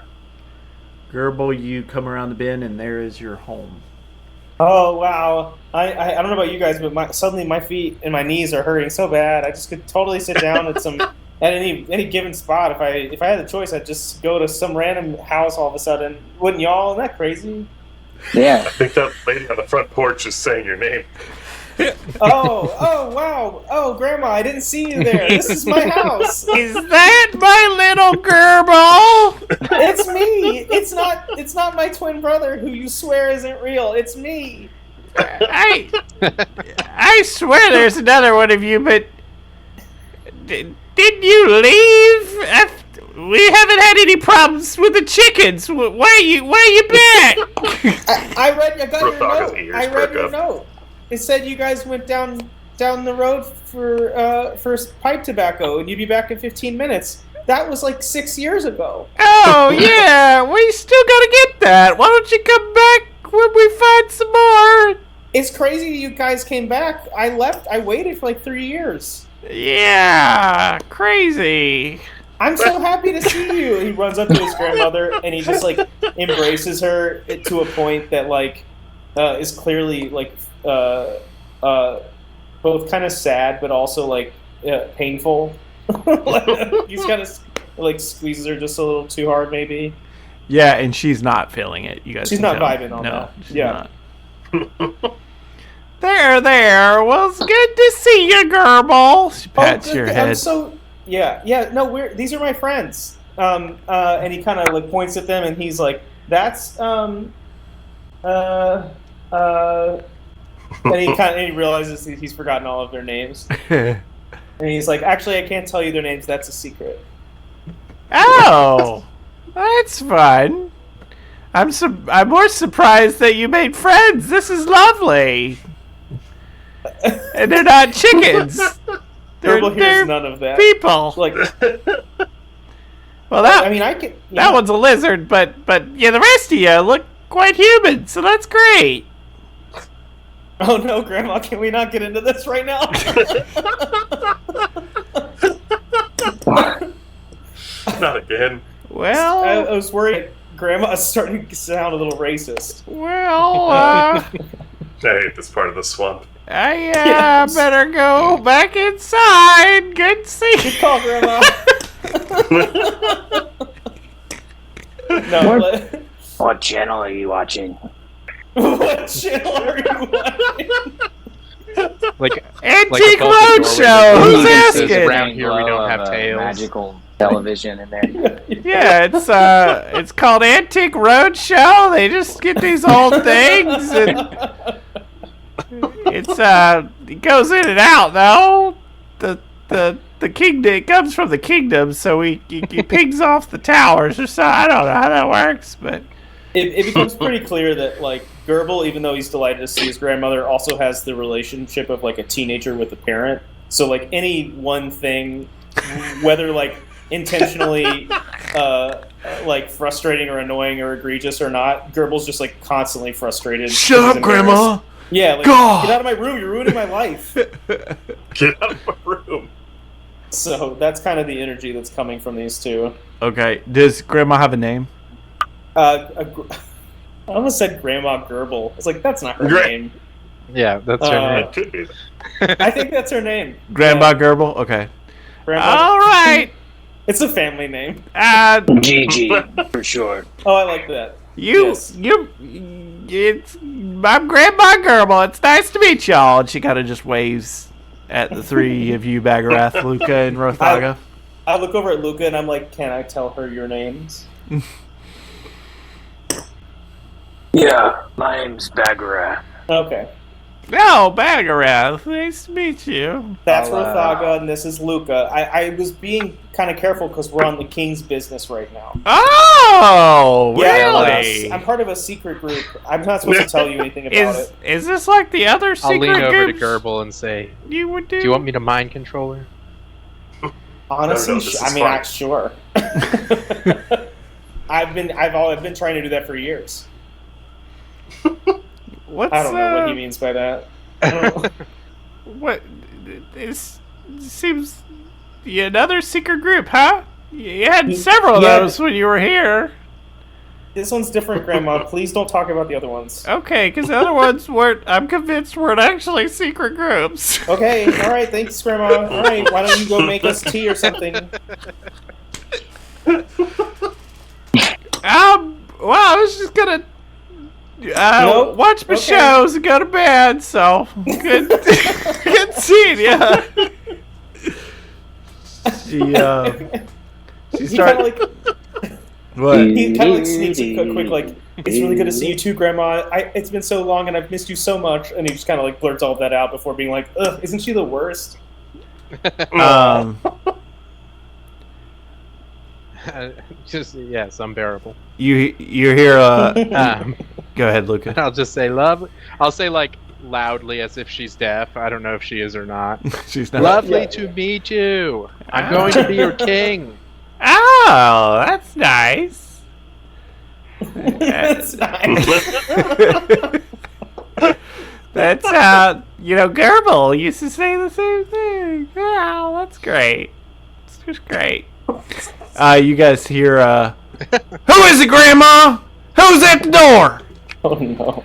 Gerbil, you come around the bend, and there is your home.
Oh wow! I don't know about you guys, but suddenly my feet and my knees are hurting so bad. I just could totally sit down at any given spot. If I had the choice, I'd just go to some random house all of a sudden. Wouldn't y'all? Isn't that crazy?
Yeah.
I think that lady on the front porch is saying your name.
Oh wow! Oh Grandma, I didn't see you there. This is my house.
Is that my little Gerbil?
It's me. It's not my twin brother who you swear isn't real. It's me.
I swear there's another one of you, but didn't you leave? We haven't had any problems with the chickens. Why are you back?
I got your
Rathaga's
note.
ears
I read
perk
your
up.
note. It said you guys went down the road for pipe tobacco, and you'd be back in 15 minutes. That was like 6 years ago.
Oh yeah, we still gotta get that. Why don't you come back when we find some more?
It's crazy you guys came back. I left. I waited for like 3 years.
Yeah, crazy.
I'm so happy to see you. He runs up to his grandmother and he just like embraces her to a point that like is clearly like both kind of sad but also like painful. He's kind of like squeezes her just a little too hard, maybe.
Yeah, and she's not feeling it. You guys.
She's
can
not
tell.
vibing on
no,
that.
She's
Yeah.
not. There. Well, it's good to see you, Gerbil. She pats
good.
your
I'm
head.
so yeah. No, these are my friends. And he kind of like points at them, and he's like, "That's And he realizes he's forgotten all of their names. And he's like, actually, I can't tell you their names. That's a secret.
Oh, that's fun. I'm more surprised that you made friends. This is lovely. And they're not chickens. They're
none of that.
People.
Like,
well, that one's a lizard, but yeah, the rest of you look quite human, so that's great.
Oh no, Grandma! Can we not get into this right now?
Not again.
Well,
I was worried Grandma's starting to sound a little racist.
Well,
I hate this part of the swamp.
I better go back inside. Good see.
Good call, Grandma. No,
What channel are you watching?
what channel are you watching?
Like
Antique
above the
Roadshow.
doorway,
Who's
it says,
asking?
around here we don't have
Glow of,
tails.
Magical television in there.
Yeah, it's called Antique Roadshow. They just get these old things, and it goes in and out though. The kingdom, it comes from the kingdom, so he pings off the towers or so. I don't know how that works, but
It becomes pretty clear that, like, Gerbil, even though he's delighted to see his grandmother, also has the relationship of, like, a teenager with a parent. So, like, any one thing, whether, like, intentionally, like, frustrating or annoying or egregious or not, Gerbil's just, like, constantly frustrated.
Shut up, Grandma!
Yeah, like,
God.
Get out of my room, you're ruining my life.
Get out of my room.
So, that's kind of the energy that's coming from these two.
Okay, does Grandma have a name?
I almost said Grandma Gerbil. It's like, that's not her name.
Yeah, that's her name.
It could be.
I think that's her name.
Grandma
Yeah.
Gerbil? Okay.
Grandma.
All right.
It's a family name.
Gigi, for short.
Oh, I like that.
I'm Grandma Gerbil. It's nice to meet y'all. And she kind of just waves at the three of you, Bagarath, Luca, and Rothaga.
I look over at Luca and I'm like, can I tell her your names?
Yeah, my name's Bagara.
Okay.
No, Bagarath. Nice to meet you.
That's
I'll,
Rothaga and this is Luca. I was being kind of careful because we're on the king's business right now.
Oh,
Yeah,
really?
I'm part of a secret group. I'm not supposed to tell you anything about it.
Is this like the other
I'll
secret
lean over to
groups
Gerbil and say,
you would do?
"Do you want me to mind control her?"
Honestly,
No, this is
I mean,
fine.
sure. I've been trying to do that for years.
What's,
I don't know what he means by that. I don't know.
What? It seems another secret group, huh? You had several of
Yeah.
those when you were here.
This one's different, Grandma. Please don't talk about the other ones.
Okay, because the other ones weren't, I'm convinced, weren't actually secret groups.
Okay, alright, thanks, Grandma. Alright, why don't you go make us tea or something?
Well, I was just gonna
Nope.
watch my
Okay.
shows and go to bed, so good, good seeing ya. She
He kind
started.
of like
What?
he kind of like sneaks a quick like, "It's really good to see you too, Grandma. It's been so long and I've missed you so much." And he just kind of like blurts all that out before being like, "Ugh, isn't she the worst?"
Just yes, unbearable.
You hear
Um,
go ahead, Luca.
I'll just say lovely. I'll say like loudly as if she's deaf. I don't know if she is or not.
She's not.
Lovely
Yeah.
to meet you. I'm going to be your king.
Oh, that's nice.
That's nice.
That's Gerbil used to say the same thing. Oh, that's great. It's just great. You guys hear who is it, Grandma? Who's at the door?
Oh no.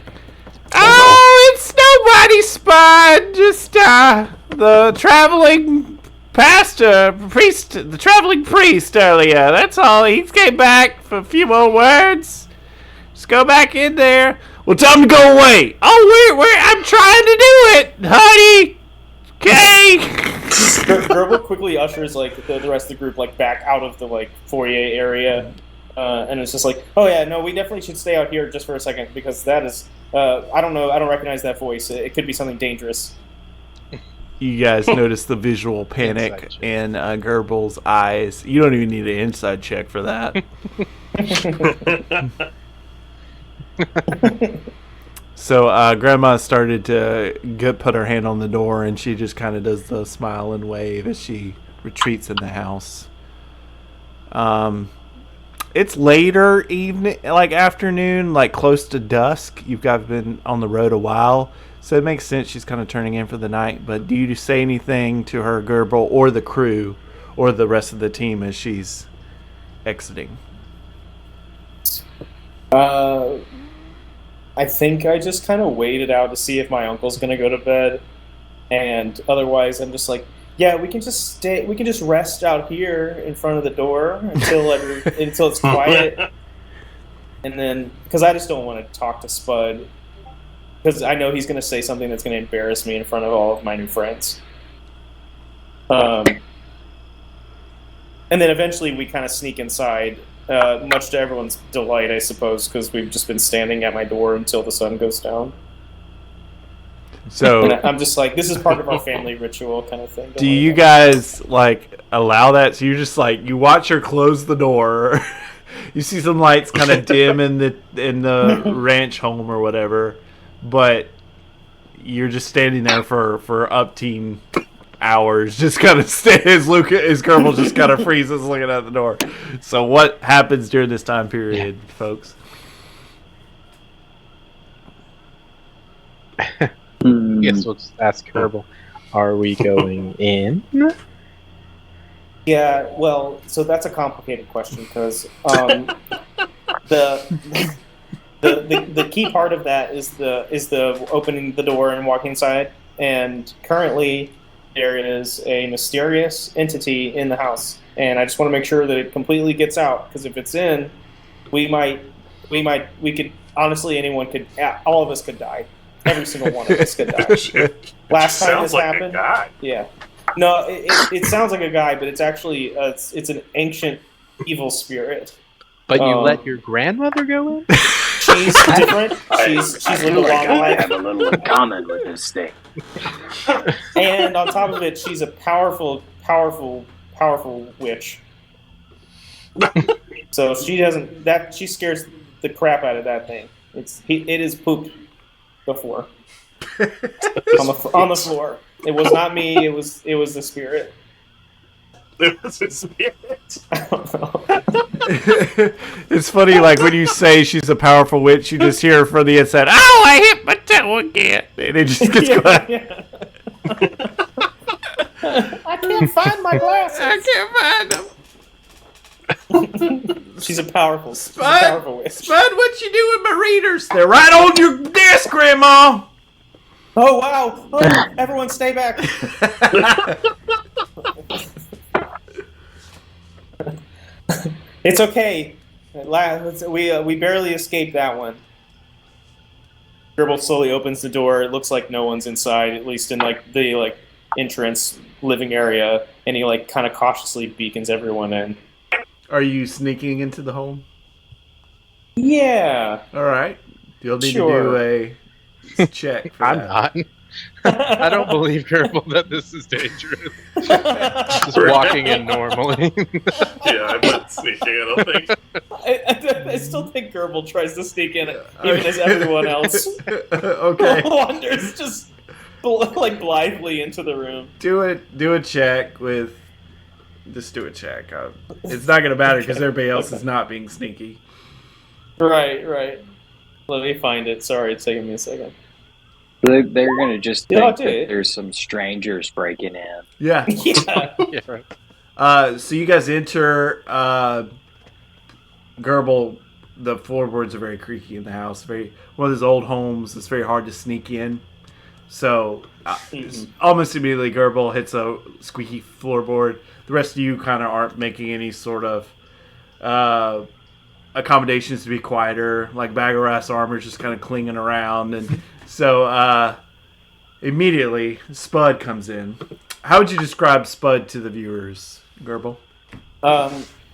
Oh, it's nobody, Spud. Just the traveling priest, the traveling priest earlier. That's all. He came back for a few more words. Just go back in there. Well, tell him to go away. Oh, wait, I'm trying to do it, honey. Okay.
Gerbil quickly ushers like the rest of the group like back out of the like foyer area, and it's just like, oh yeah, no, we definitely should stay out here just for a second because that is I don't know. I don't recognize that voice. It could be something dangerous.
You guys notice the visual panic in Gerbil's eyes. You don't even need an inside check for that. So Grandma started to put her hand on the door, and she just kind of does the smile and wave as she retreats in the house. It's later evening, like afternoon, like close to dusk. You've guys been on the road a while, so it makes sense she's kind of turning in for the night. But do you say anything to her, Gerbil, or the crew, or the rest of the team as she's exiting?
I think I just kind of waited out to see if my uncle's gonna go to bed, and otherwise I'm just like, yeah, we can just stay. We can just rest out here in front of the door until it's quiet, and then because I just don't want to talk to Spud because I know he's gonna say something that's gonna embarrass me in front of all of my new friends. And then eventually we kind of sneak inside. Much to everyone's delight, I suppose, because we've just been standing at my door until the sun goes down.
So
and I'm just like, this is part of our family ritual kind of thing.
Do you guys like allow that? So you're just like, you watch her close the door. You see some lights kind of dim in the ranch home or whatever, but you're just standing there for upteen hours, just kind of as Gerbil just kind of freezes looking at the door. So what happens during this time period, folks?
Guess we'll just ask Gerbil. Are we going in?
Yeah, well, so that's a complicated question because the key part of that is the opening the door and walking inside, and currently there is a mysterious entity in the house, and I just want to make sure that it completely gets out, because if it's in, we could honestly, all of us could die. Every single one of us could die. Last time this happened, yeah. No, it sounds like a guy, but it's actually it's an ancient evil spirit.
But you let your grandmother go in?
She's different. She's lived a long life.
I have a little in common with this thing.
And on top of it, she's a powerful witch. So she scares the crap out of that thing. It is pooped before on the floor. It was not me. It was the spirit.
It was a spirit.
I don't know.
It's funny, like when you say she's a powerful witch, you just hear from the inside, "Oh, I hit my toe again," and it just gets quiet.
Yeah. I can't find my glasses.
I can't find them.
She's a powerful witch.
Spud, what you doing, my readers? They're right on your desk, Grandma.
Oh wow! Oh, everyone, stay back. It's okay. We barely escaped that one. Gerbil slowly opens the door. It looks like no one's inside, at least in the entrance living area, and he kind of cautiously beacons everyone in.
Are you sneaking into the home?
Yeah.
All right. You'll need to do a check for
I'm
that.
not. I don't believe, Gerbil, that this is dangerous. Just walking in normally.
Yeah, I'm not sneaking, I don't think.
I still think Gerbil tries to sneak in, even as everyone else
Okay.
wanders just blithely into the room.
Do a check with. Just do a check. It's not going to matter because everybody else is not being sneaky.
Right. Let me find it. Sorry, it's taking me a second.
They're going to just
Yeah,
think that there's some strangers breaking in.
Yeah.
Yeah.
Yeah, right.
So you guys enter. Gerbil, the floorboards are very creaky in the house. One of those old homes. It's very hard to sneak in. So almost immediately, Gerbil hits a squeaky floorboard. The rest of you kind of aren't making any sort of accommodations to be quieter. Like Bagarath's armor's just kind of clinging around, and so immediately Spud comes in. How would you describe Spud to the viewers, Gerbil?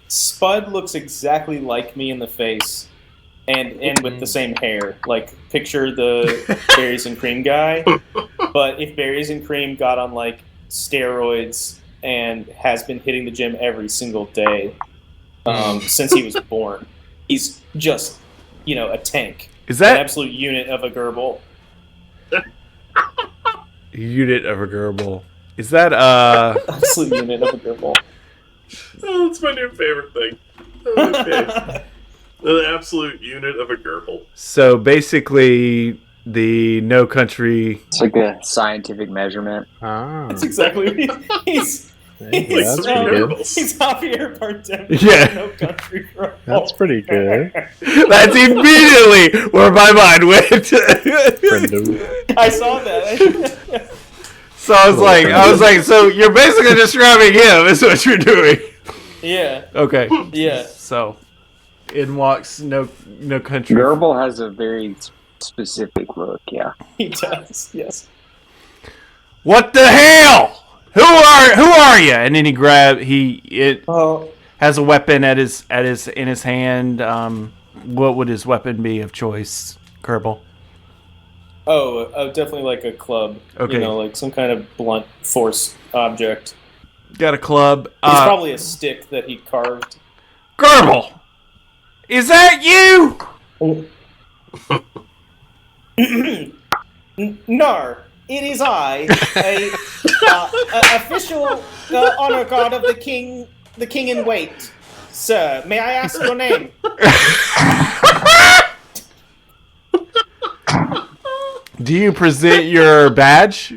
Spud looks exactly like me in the face. and with the same hair. Like, picture the Berries and Cream guy, but if Berries and Cream got on like steroids and has been hitting the gym every single day since he was born. He's just, a tank.
Is that
an absolute unit of a gerbil?
Unit of a gerbil. Is that
Absolute unit of a gerbil.
Oh, it's my new favorite thing. Okay. The absolute unit of a gerbil.
So basically the No Country.
It's like a scientific measurement.
Ah,
That's exactly what
that's pretty good.
He's Javier Bardem.
Yeah.
No Country for Old
That's pretty good.
That's immediately where my mind went.
Friendo.
I saw that.
So I was like, so you're basically describing him. Is what you're doing.
Yeah.
Okay.
Yeah.
So, in walks No Country.
Gerbil has a very specific look. Yeah.
He does. Yes.
What the hell? Who are you? And then he has a weapon in his hand. What would his weapon be of choice, Kerbal?
Oh, definitely like a club.
Okay.
Like some kind of blunt force object.
Got a club.
It's probably a stick that he carved.
Kerbal! Is that you?
Nar, it is I, a official honor guard of the king in wait. Sir, may I ask your name?
Do you present your badge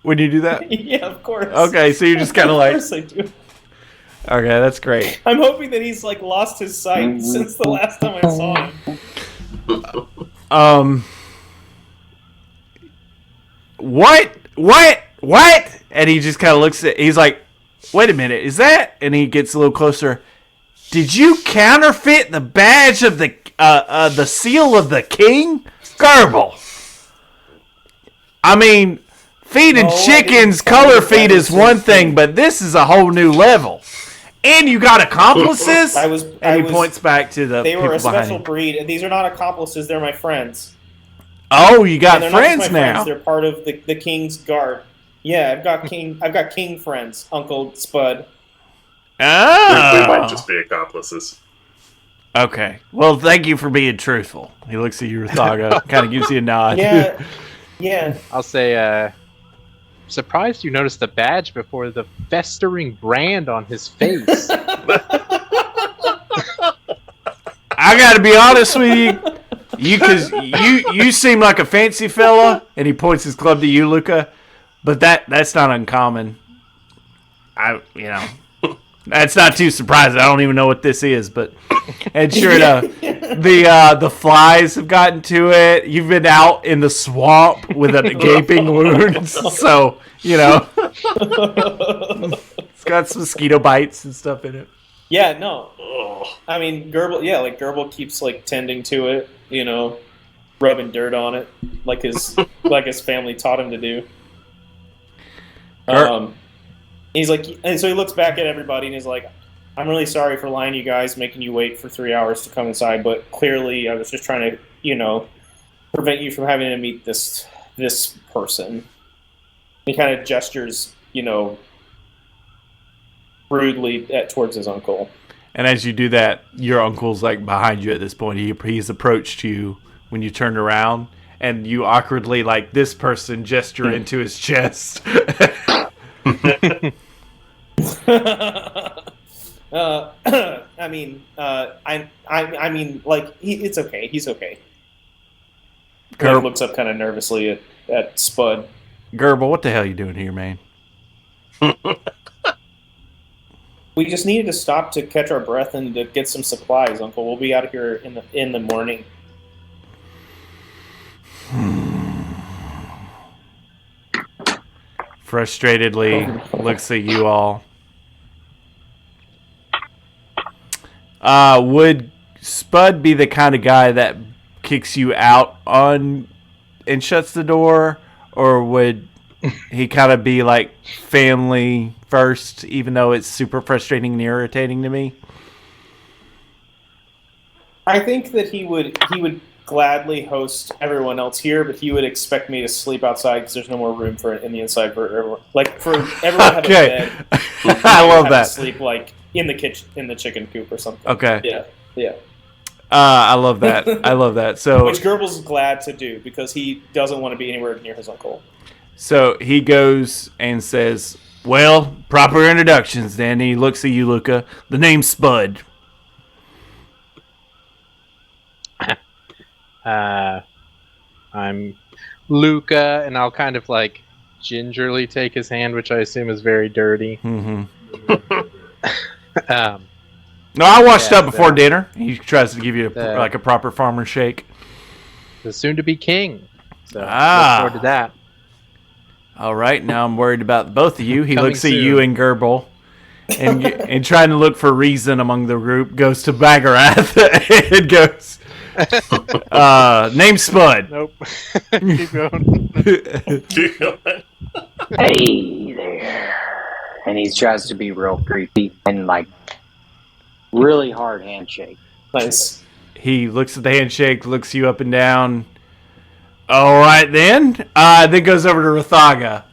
when you do that?
Yeah, of course.
Okay, so you're just kind of
Of
like,
course I do.
okay, that's great.
I'm hoping that he's like lost his sight since the last time I saw him.
What? And he just kind of looks he's like, wait a minute, is that? And he gets a little closer. Did you counterfeit the badge of the seal of the king? Gerbil. I mean, feeding chickens color feed is one thing, but this is a whole new level. And you got accomplices? And he points back to the
They were a
people behind
special
him.
breed, and these are not accomplices, they're my friends.
Oh, you got
And they're not just
friends
my
now.
friends, they're part of the king's guard. Yeah, I've got king friends, Uncle Spud.
We
Oh.
might just be accomplices.
Okay. Well, thank you for being truthful. He looks at you, Rathaga, kind of gives you a nod.
Yeah. Yeah.
I'll say, surprised you noticed the badge before the festering brand on his face.
I got to be honest with you. Because you seem like a fancy fella, and he points his club to you, Luca. But that's not uncommon. That's not too surprising. I don't even know what this is, and sure enough, the flies have gotten to it. You've been out in the swamp with a gaping wound, so it's got some mosquito bites and stuff in it.
Yeah, no. I mean, Gerbil keeps like tending to it, rubbing dirt on it, like his family taught him to do. He's like, and so he looks back at everybody and he's like, "I'm really sorry for lying to you guys, making you wait for 3 hours to come inside, but clearly I was just trying to, prevent you from having to meet this person." He kind of gestures, rudely towards his uncle.
And as you do that, your uncle's like behind you at this point. He's approached you when you turned around, and you awkwardly, like this person, gesture into his chest.
I mean, like it's okay. He's okay. He looks up kind of nervously at Spud.
Gerbil, what the hell are you doing here, man?
We just needed to stop to catch our breath and to get some supplies, Uncle. We'll be out of here in the morning.
Frustratedly looks at you all. Would Spud be the kind of guy that kicks you out on and shuts the door, or would he kind of be like family first, even though it's super frustrating and irritating to me?
I think that he would gladly host everyone else here, but he would expect me to sleep outside because there's no more room for it in the inside for everyone. Like for everyone to have a bed.
I love
have
that.
To sleep like in the kitchen, in the chicken coop or something.
Okay.
Yeah.
I love that. I love that. So,
which Goebbels is glad to do because he doesn't want to be anywhere near his uncle.
So he goes and says, "Well, proper introductions." Then he looks at you, Luca. The name's Spud.
I'm Luca, and I'll kind of like gingerly take his hand, which I assume is very dirty.
Mm-hmm.
No,
I washed up before dinner. He tries to give you like a proper farmer shake.
The soon-to-be king. So look forward to that.
All right, now I'm worried about both of you. He
Coming
looks at
soon.
you and Goebbels, and trying to look for reason among the group, goes to Bagarath and goes, name Spud.
Nope. Keep going.
Hey there. And he tries to be real creepy and like really hard handshake.
Nice.
He looks at the handshake, looks you up and down. All right, then. Then goes over to Rathaga.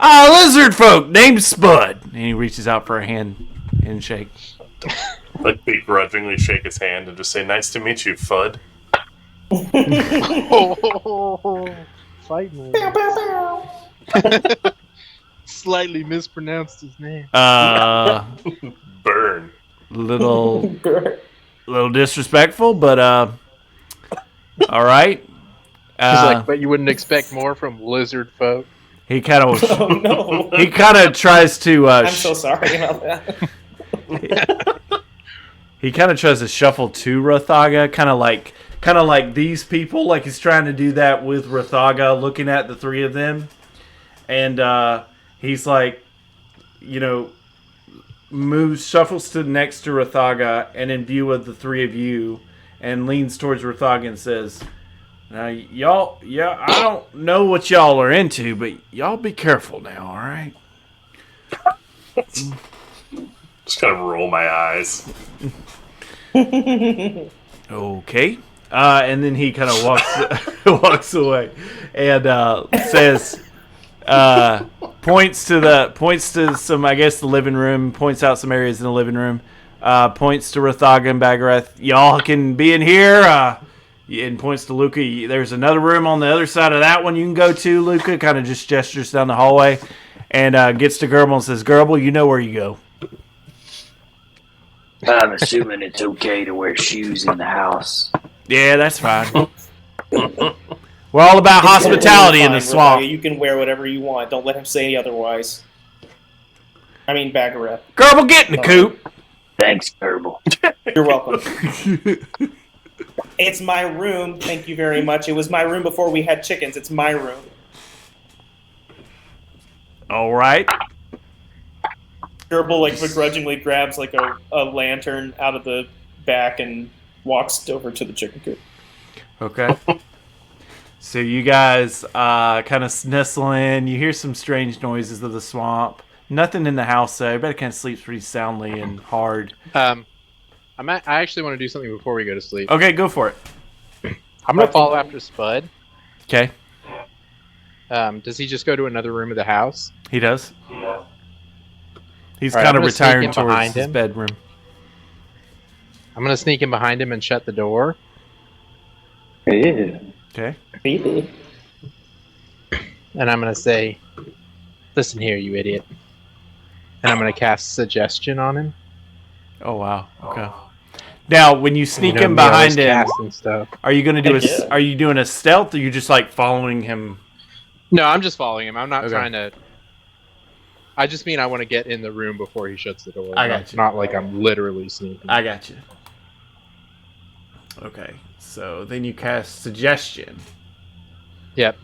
Lizard folk named Spud. And he reaches out for a handshake.
Like begrudgingly shake his hand and just say, "Nice to meet you, Fudd."
Fight me. Slightly mispronounced his name.
Burn.
Little disrespectful, but all right.
He's like, but you wouldn't expect more from lizard folk.
He kind of
Oh no.
he kind of tries to.
I'm so sorry about that.
He kind of tries to shuffle to Rathaga, kind of like these people. Like he's trying to do that with Rathaga, looking at the three of them, and he's like, shuffles to next to Rathaga, and in view of the three of you, and leans towards Rathaga and says, "Now, y'all, I don't know what y'all are into, but y'all be careful now, all right?"
Just kind of roll my eyes.
Okay. And then he kind of walks away and says, points to some, I guess, the living room, points out some areas in the living room, points to Rathaga and Bagarath. Y'all can be in here. And points to Luca. There's another room on the other side of that one you can go to, Luca. Kind of just gestures down the hallway and gets to Goebbels and says, "Goebbels, you know where you go."
I'm assuming it's okay to wear shoes in the house.
Yeah, that's fine. We're all about hospitality in the swamp.
You can wear whatever you want. Don't let him say otherwise. I mean, Bagarath.
Goebbels, get in the coop.
Thanks, Kerbal.
You're welcome. It's my room. Thank you very much. It was my room before we had chickens. It's my room.
All right.
Gerbil like begrudgingly grabs like a lantern out of the back and walks over to the chicken coop.
Okay. So you guys kind of nestle in. You hear some strange noises of the swamp. Nothing in the house, though. Everybody kind of sleeps pretty soundly and hard.
I actually want to do something before we go to sleep.
Okay, go for it.
I'm going to follow after Spud.
Okay.
Does he just go to another room of the house?
He does. He's
All right,
kind
I'm
of
gonna sneak
retiring
in
towards
behind
his
him.
bedroom.
I'm going to sneak in behind him and shut the door.
Ew.
Okay.
Maybe.
And I'm going to say, "Listen here, you idiot." And I'm going to cast Suggestion on him.
Oh, wow. Okay. Now, when you sneak
You know
in
me, I always
behind him,
casting stuff.
are you going to do
Heck yeah.
Are you doing a stealth, or are you just like following him?
No, I'm just following him. I'm not
Okay.
trying to... I just mean I want to get in the room before he shuts the door.
I got you.
Not like I'm literally sneaking.
I got you. Okay. So then you cast Suggestion.
Yep.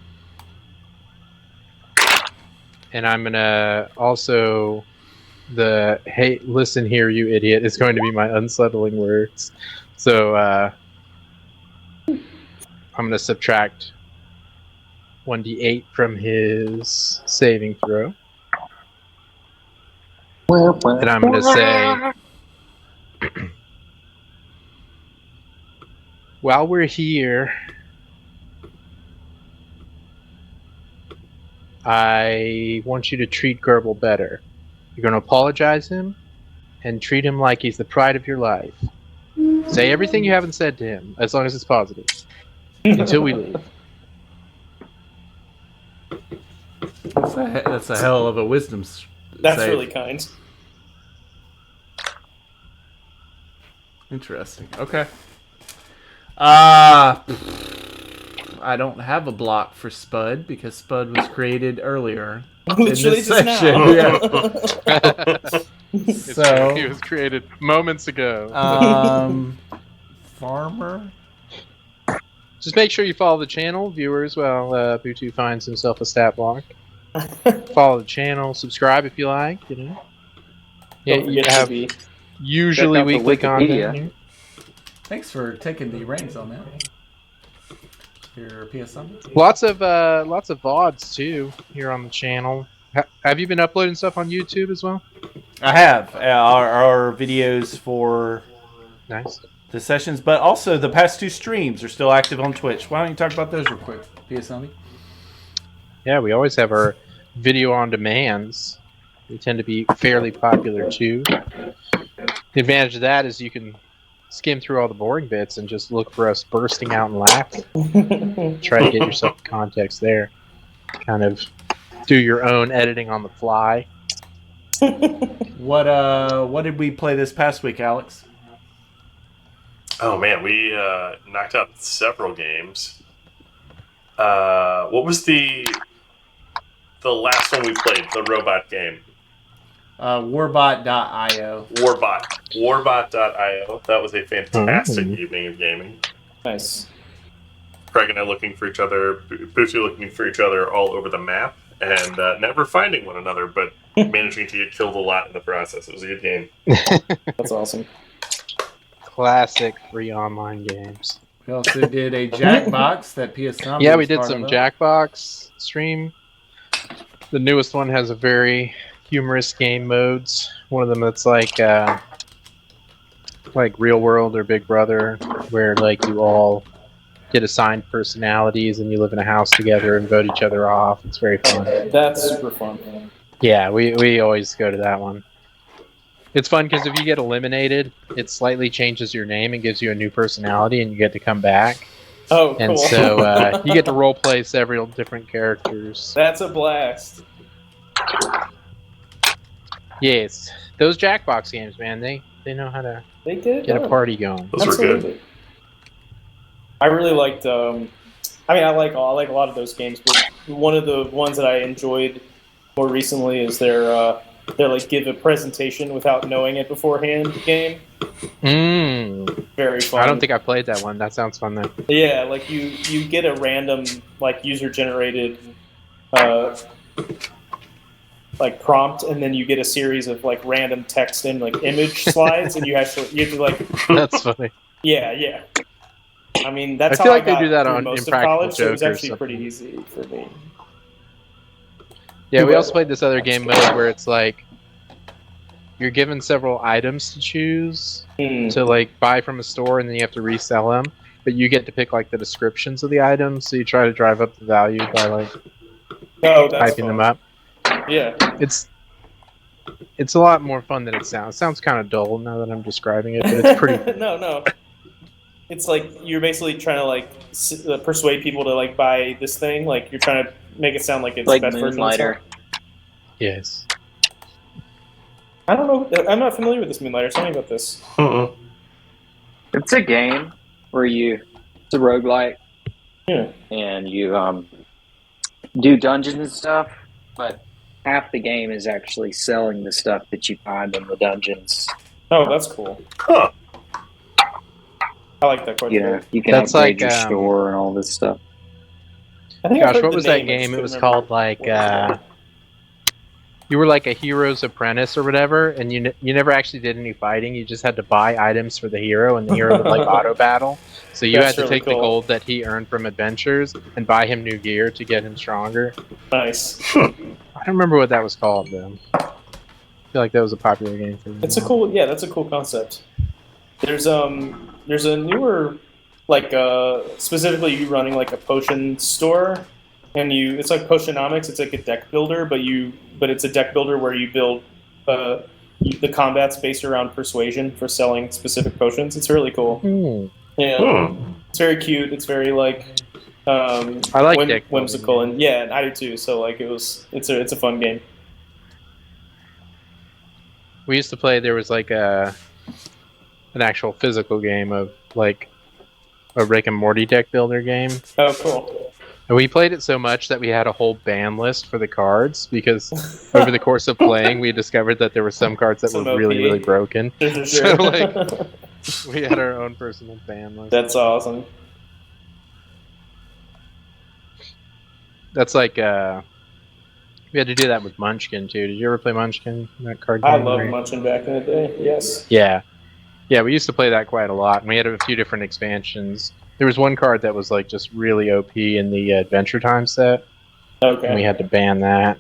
And I'm going to also... "Hey, listen here, you idiot," is going to be my unsettling words. So, I'm going to subtract 1d8 from his saving throw. And I'm going to say... while we're here, I want you to treat Gerbil better. You're going to apologize him and treat him like he's the pride of your life. Say everything you haven't said to him, as long as it's positive, until we leave.
That's a hell of a wisdom
That's
save.
really kind.
Interesting. Okay. I don't have a block for Spud because Spud was created earlier.
Literally
this
just
section,
now.
So
He was created moments ago.
Farmer.
Just make sure you follow the channel, viewers, while PU2 finds himself a stat block. Follow the channel, subscribe if you like, you know. Yeah,
Don't
you
forget
have
to be.
usually
Check out the
weekly content
Wikipedia.
here.
Thanks for taking the reins on that. Your PS
Lots of VODs too here on the channel. Have you been uploading stuff on YouTube as well?
I have our videos for
Nice.
the sessions, but also the past 2 streams are still active on Twitch. Why don't you talk about those real quick, PS
Yeah, we always have our video on demands. They tend to be fairly popular too. The advantage of that is you can skim through all the boring bits and just look for us bursting out and laughing. Try to get yourself the context there. Kind of do your own editing on the fly.
What did we play this past week, Alex?
Oh man, we knocked out several games. What was the last one we played? The robot game.
Warbot.io.
Warbot.io. That was a fantastic evening of gaming.
Nice.
Craig and I looking for each other, PU2 looking for each other all over the map, and never finding one another, but managing to get killed a lot in the process. It was a good game.
That's awesome.
Classic free online games.
We also did a Jackbox that PS
Yeah, we did some Jackbox stream. The newest one has a very humorous game modes. One of them that's like Real World or Big Brother, where like you all get assigned personalities and you live in a house together and vote each other off. It's very fun.
That's super fun.
Yeah, we always go to that one. It's fun because if you get eliminated, it slightly changes your name and gives you a new personality, and you get to come back.
Oh, cool.
And so you get to role play several different characters.
That's a blast.
Yes, those Jackbox games, man, they know how to
They did
get a party going.
Those were good.
I really liked. I like a lot of those games, but one of the ones that I enjoyed more recently is their like give a presentation without knowing it beforehand game. Very fun.
I don't think I played that one. That sounds fun though.
Yeah, like you get a random like user generated like prompt, and then you get a series of like random text and like image slides, and you have to like.
That's funny.
Yeah. I mean, that's
I feel
how
like
I
they
got
do that
through
on
most of
Impractical
college. So it was
Joke or
actually
something.
pretty easy for me.
Yeah, we also played this other game mode where it's like you're given several items to choose to like buy from a store, and then you have to resell them. But you get to pick like the descriptions of the items, so you try to drive up the value by like typing them up.
Yeah.
It's a lot more fun than it sounds. It sounds kind of dull now that I'm describing it, but it's pretty.
No. It's like you're basically trying to like persuade people to like buy this thing. Like you're trying to make it sound like it's
Like
the best version of
Moonlighter.
itself.
Yes.
I don't know. I'm not familiar with this Moonlighter. Tell me about this.
It's a game where it's a roguelike,
Yeah.
and you do dungeons and stuff, but half the game is actually selling the stuff that you find in the dungeons.
Oh, that's cool.
Huh.
I like that quite a
You know,
bit.
you can
That's
upgrade
like,
your store and all this stuff.
I think I've
Gosh,
heard
what
the
was that
name, I just
game? It
couldn't
was
remember
called like
what it was.
you were like a hero's apprentice or whatever, and you never actually did any fighting. You just had to buy items for the hero, and the hero would like auto battle. So you
That's
had to
really
take the
cool.
gold that he earned from adventures and buy him new gear to get him stronger.
Nice.
I don't remember what that was called though. I feel like that was a popular game for me.
It's a cool. Yeah, that's a cool concept. There's a newer like specifically you running like a potion store, and it's like Potionomics. It's like a deck builder, but it's a deck builder where you build the combat's based around persuasion for selling specific potions. It's really cool. Yeah, it's very cute. It's very like
I like deck
whimsical, and yeah, I do too. So like it's a fun game.
We used to play. There was like an actual physical game of like a Rick and Morty deck builder game.
Oh, cool.
And we played it so much that we had a whole ban list for the cards because over the course of playing, we discovered that there were some cards that were really, really broken.
Sure.
So like, we had our own personal ban list.
That's awesome.
That's like we had to do that with Munchkin too. Did you ever play Munchkin? That card game?
I loved Munchkin back in the day. Yes.
Yeah. Yeah, we used to play that quite a lot, and we had a few different expansions. There was one card that was like just really OP in the Adventure Time set.
Okay.
And we had to ban that.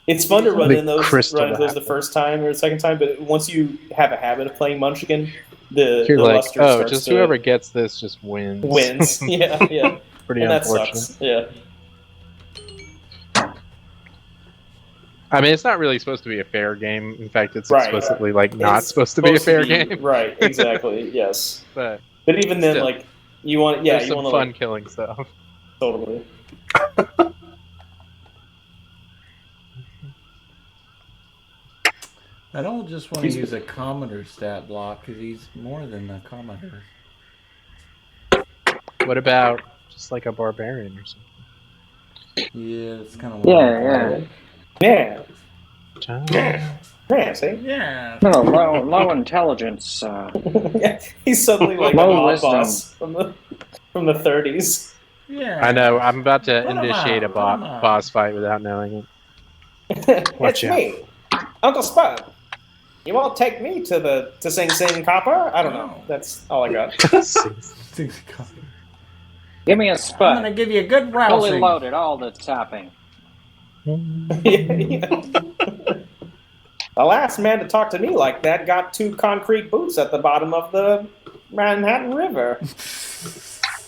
It's fun to run
The
in those the first time or the second time, but once you have a habit of playing Munchkin, the
like,
luster
oh,
starts
just
to
whoever gets this just wins.
wins. Yeah.
Pretty
And that
unfortunate.
sucks. Yeah.
I mean, it's not really supposed to be a fair game. In fact, it's
Right.
explicitly like not
It's
supposed to be a fair game.
Right. Exactly. Yes.
But
even then,
Still.
like you want, yeah,
there's
you
some
want to
fun killing stuff.
totally.
I don't just want to use a Commodore stat block because he's more than a Commodore.
What about just like a Barbarian or something?
Yeah, it's kind of
Yeah.
Yeah.
Yeah.
Yeah. See.
Yeah.
No, low intelligence.
Yeah. He's suddenly like a
Low
mob
wisdom.
boss from the 30s.
Yeah.
I know. I'm about to
Run 'em
initiate
out,
a
run 'em out.
boss fight without knowing it.
It's me, Uncle Spud. You won't take me to Sing Sing Copper? I don't know.
No.
That's all I got.
Give me a
I'm
spud.
gonna give you a good
Fully
rousing.
loaded, all the topping.
The last man to talk to me like that got 2 concrete boots at the bottom of the Manhattan River.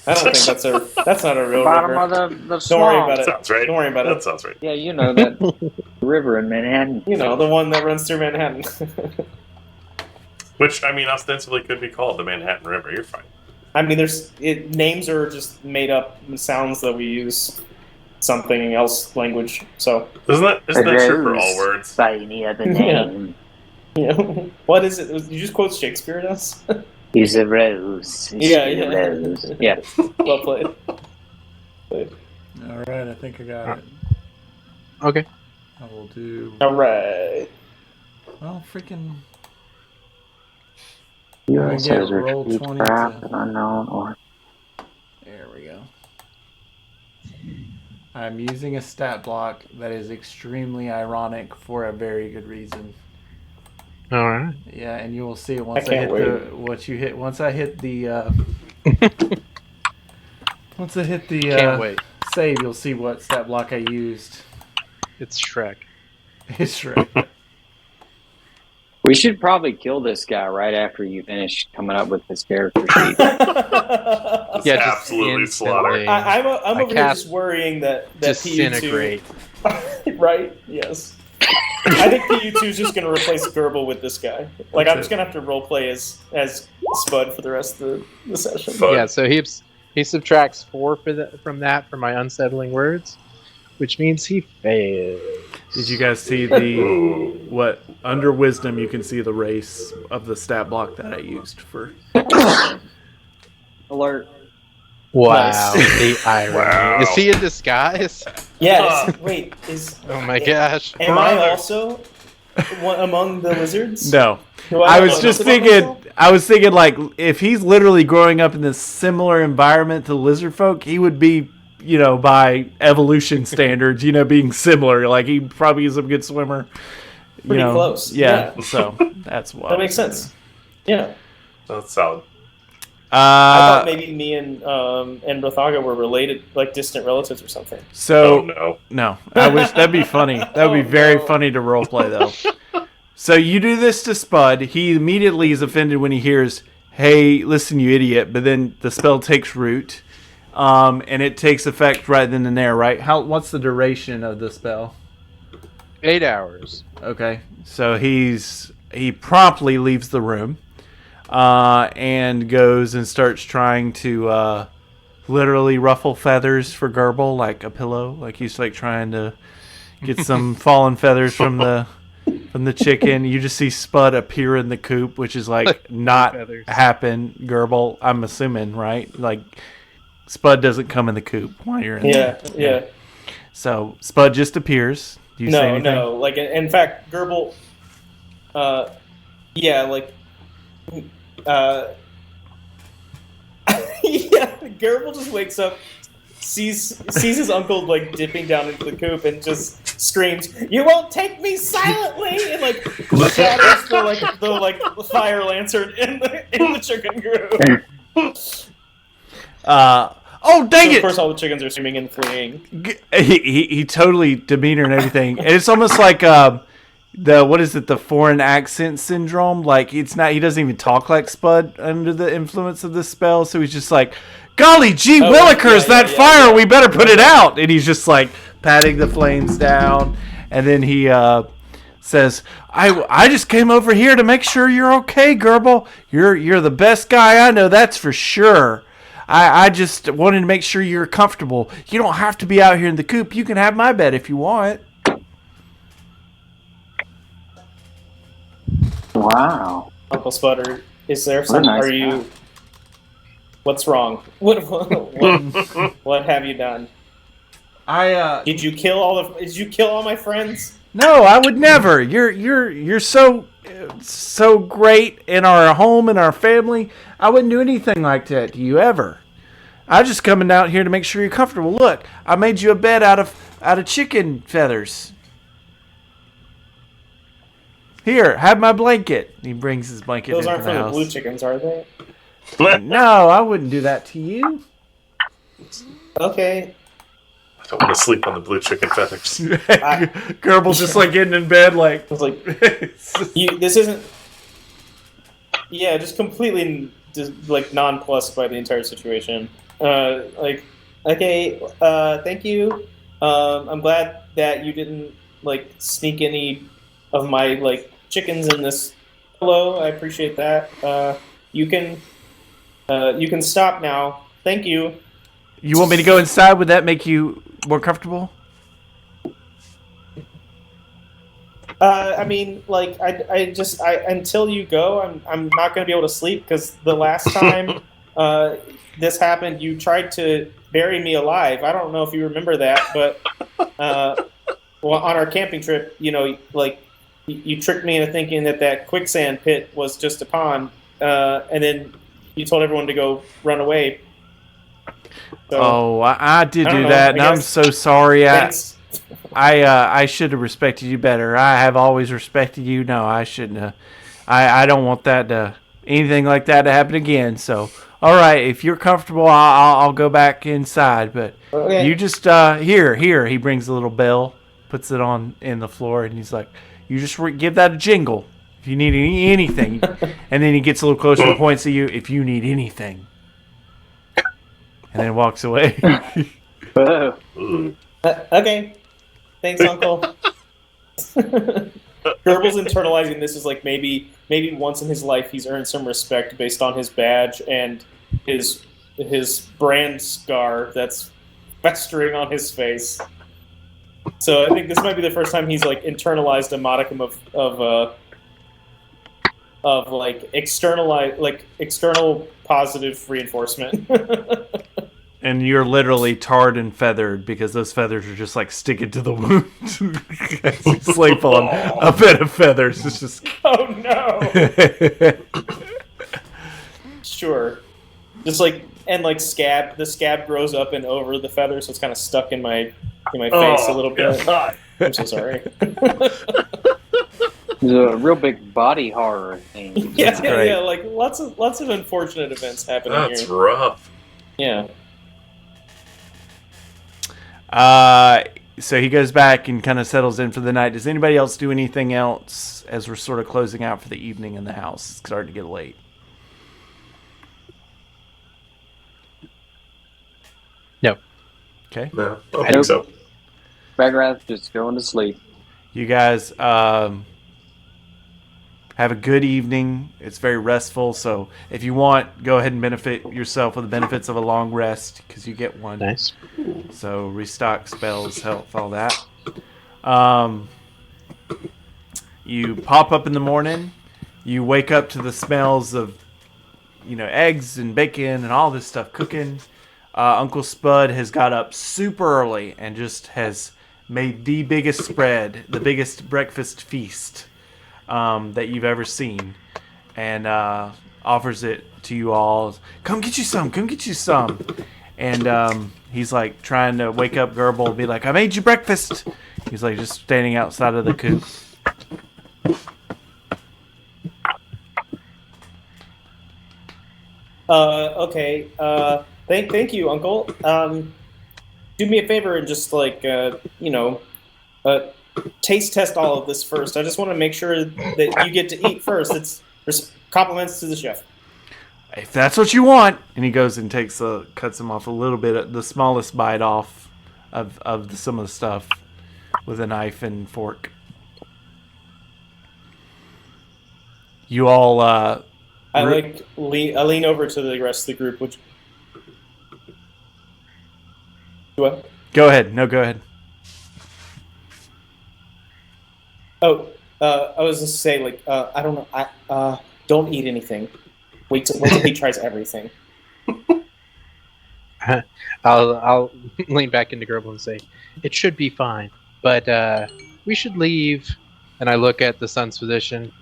I don't think that's not a real
Bottom
river.
of the
Don't worry
swamp.
about it.
Sounds right.
Don't worry about
That
it.
sounds right.
Yeah, you know that river in Manhattan.
You know, the one that runs through Manhattan.
Which, I mean, ostensibly could be called the Manhattan River. You're fine.
I mean, names are just made up sounds that we use something else language. So,
Isn't that true for all words?
By any other name.
yeah. What is it? Did you just quote Shakespeare to us?
He's a rose. He's
Yeah,
a
yeah.
rose. Yeah.
Well played.
All right, I think I got it.
Okay.
I will do.
All right.
Well, freaking.
U.S.
Yeah,
has
roll
retreat
20
craft
to-
and unknown or
There we go. I'm using a stat block that is extremely ironic for a very good reason.
All right.
Yeah, and you will see it once I
can't
hit once I hit the once I hit the
Can't wait.
save, you'll see what stat block I used.
It's Shrek.
It's right.
We should probably kill this guy right after you finish coming up with this character sheet.
It's
Yeah, just
absolutely slaughter.
instantly.
I'm over here
cast
just worrying that
Disintegrate.
PU2, right? Yes. I think PU2 is just going to replace Gerbil with this guy. Like, I'm just going to have to roleplay as Spud for the rest of the session.
Fun.
Yeah, so he subtracts 4 from that for my unsettling words, which means he fails.
Did you guys see what under wisdom you can see the race of the stat block that I used for?
Alert.
Wow, the irony.
Wow.
Is he in disguise?
Yes. Wait,
Oh my gosh.
am I also one among the lizards?
No.
Do
I
have
was
a
just
lizard on
thinking.
myself?
I was thinking, like, if he's literally growing up in this similar environment to lizard folk, he would be, by evolution standards, being similar. Like, he probably is a good swimmer.
Pretty close.
Yeah.
Yeah.
So that's why.
That makes sense. Yeah.
That's solid.
I thought maybe me and Rothaga were related, like distant relatives or something.
So
Oh, no.
no, I wish that'd be funny. That would be very funny to roleplay, though. So you do this to Spud. He immediately is offended when he hears hey, listen, you idiot. But then the spell takes root. And it takes effect right then and there, right? What's the duration of the spell?
8 hours.
Okay. So he promptly leaves the room. And goes and starts trying to literally ruffle feathers for Gerbil, like a pillow. Like he's like trying to get some fallen feathers from the chicken. You just see Spud appear in the coop, which is like not happen. Gerbil, I'm assuming, right? Like Spud doesn't come in the coop while you're in there.
Yeah.
So Spud just appears. Do you say anything?
No. Like in fact, Gerbil. Gerbil just wakes up, sees his uncle like dipping down into the coop, and just screams, "You won't take me silently!" and like shatters the fire lantern in the chicken coop.
Oh dang it!
Of course, all the chickens are screaming and fleeing.
He totally demeanor and everything, and it's almost like the foreign accent syndrome. Like he doesn't even talk like Spud under the influence of this spell, so he's just like, golly gee willikers, fire, we better put it out. And he's just like patting the flames down, and then he says, I just came over here to make sure you're okay, Gerbil. You're the best guy I know, that's for sure. I just wanted to make sure you're comfortable. You don't have to be out here in the coop. You can have my bed if you want.
Wow.
Uncle Sputter, is there
What a
something?
nice
Are you?
guy.
What's wrong? What have you done? Did you kill all my friends?
No, I would never. You're so great in our home and our family. I wouldn't do anything like that to you ever. I'm just coming out here to make sure you're comfortable. Look, I made you a bed out of chicken feathers. Here, have my blanket. He brings his blanket
Those
into
aren't
the
for the
house.
blue chickens, are they?
No, I wouldn't do that to you.
Okay.
I don't want to sleep on the blue chicken feathers.
Gerbil's just like getting in bed like...
I was like, this isn't... Yeah, just completely like nonplussed by the entire situation. Okay, thank you. I'm glad that you didn't like sneak any of my like chickens in this pillow. I appreciate that. You can stop now. Thank you.
You want me to go inside? Would that make you more comfortable?
I mean, like, I until you go, I'm not going to be able to sleep because the last time this happened, you tried to bury me alive. I don't know if you remember that, but well, on our camping trip, like, you tricked me into thinking that quicksand pit was just a pond, and then you told everyone to go run away. So,
I did do that, and I'm so sorry.
Thanks.
I should have respected you better. I have always respected you. No, I shouldn't have. I don't want anything like that to happen again. So, all right, if you're comfortable, I'll go back inside. But
Okay.
you just here. He brings a little bell, puts it in the floor, and he's like, you just give that a jingle if you need anything. And then he gets a little closer and points at you if you need anything, and then walks away.
Okay. Thanks, Uncle. Gerbil's internalizing this as like maybe once in his life he's earned some respect based on his badge and his brand scar that's festering on his face. So I think this might be the first time he's like internalized a modicum of like external positive reinforcement.
And you're literally tarred and feathered because those feathers are just like sticking to the wound. You sleep on a bed of feathers. It's just.
Oh no! Sure. Just like scab. The scab grows up and over the feather, so it's kind of stuck in my face a little bit.
God.
I'm so sorry.
It's a real big body horror thing.
Yeah. Like lots of unfortunate events happening
That's
here.
rough.
Yeah.
So he goes back and kind of settles in for the night. Does anybody else do anything else as we're sort of closing out for the evening in the house? It's starting to get late.
No.
Okay.
No, I don't think so.
Bagrath just going to sleep.
You guys have a good evening. It's very restful, so if you want, go ahead and benefit yourself with the benefits of a long rest, because you get one.
Nice.
So restock spells, health, all that. You pop up in the morning. You wake up to the smells of, eggs and bacon and all this stuff cooking. Uncle Spud has got up super early and just has made the biggest spread, the biggest breakfast feast that you've ever seen, and offers it to you all. Come get you some. Come get you some. And he's like trying to wake up Gerbil and be like, I made you breakfast. He's like just standing outside of the coop.
Okay. Thank you, Uncle. Do me a favor and just taste test all of this first. I just want to make sure that you get to eat first. There's compliments to the chef.
If that's what you want. And he goes and cuts him off a little bit, the smallest bite off of some of the stuff with a knife and fork. You all.
I lean over to the rest of the group. Which. What?
Go ahead. No, go ahead.
Oh, I was just saying, I don't know. Don't eat anything. Wait till he tries everything.
I'll lean back into Gerbil and say, it should be fine, but we should leave. And I look at the sun's position.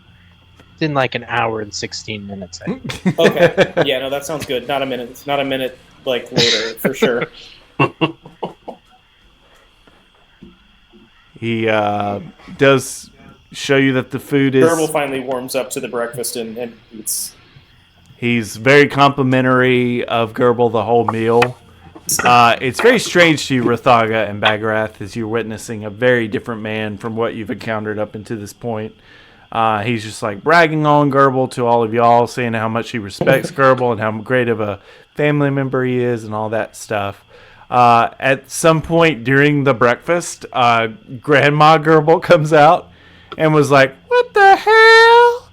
It's in like an hour and 16 minutes. I think.
Okay. Yeah, no, that sounds good. Not a minute. It's not a minute later for sure.
He does show you that the food is...
Gerbil finally warms up to the breakfast and eats.
He's very complimentary of Gerbil the whole meal. It's very strange to you, Rathaga and Bagrath, as you're witnessing a very different man from what you've encountered up until this point. He's just like bragging on Gerbil to all of y'all, saying how much he respects Gerbil and how great of a family member he is and all that stuff. At some point during the breakfast, Grandma Gerbil comes out and was like, "What the hell?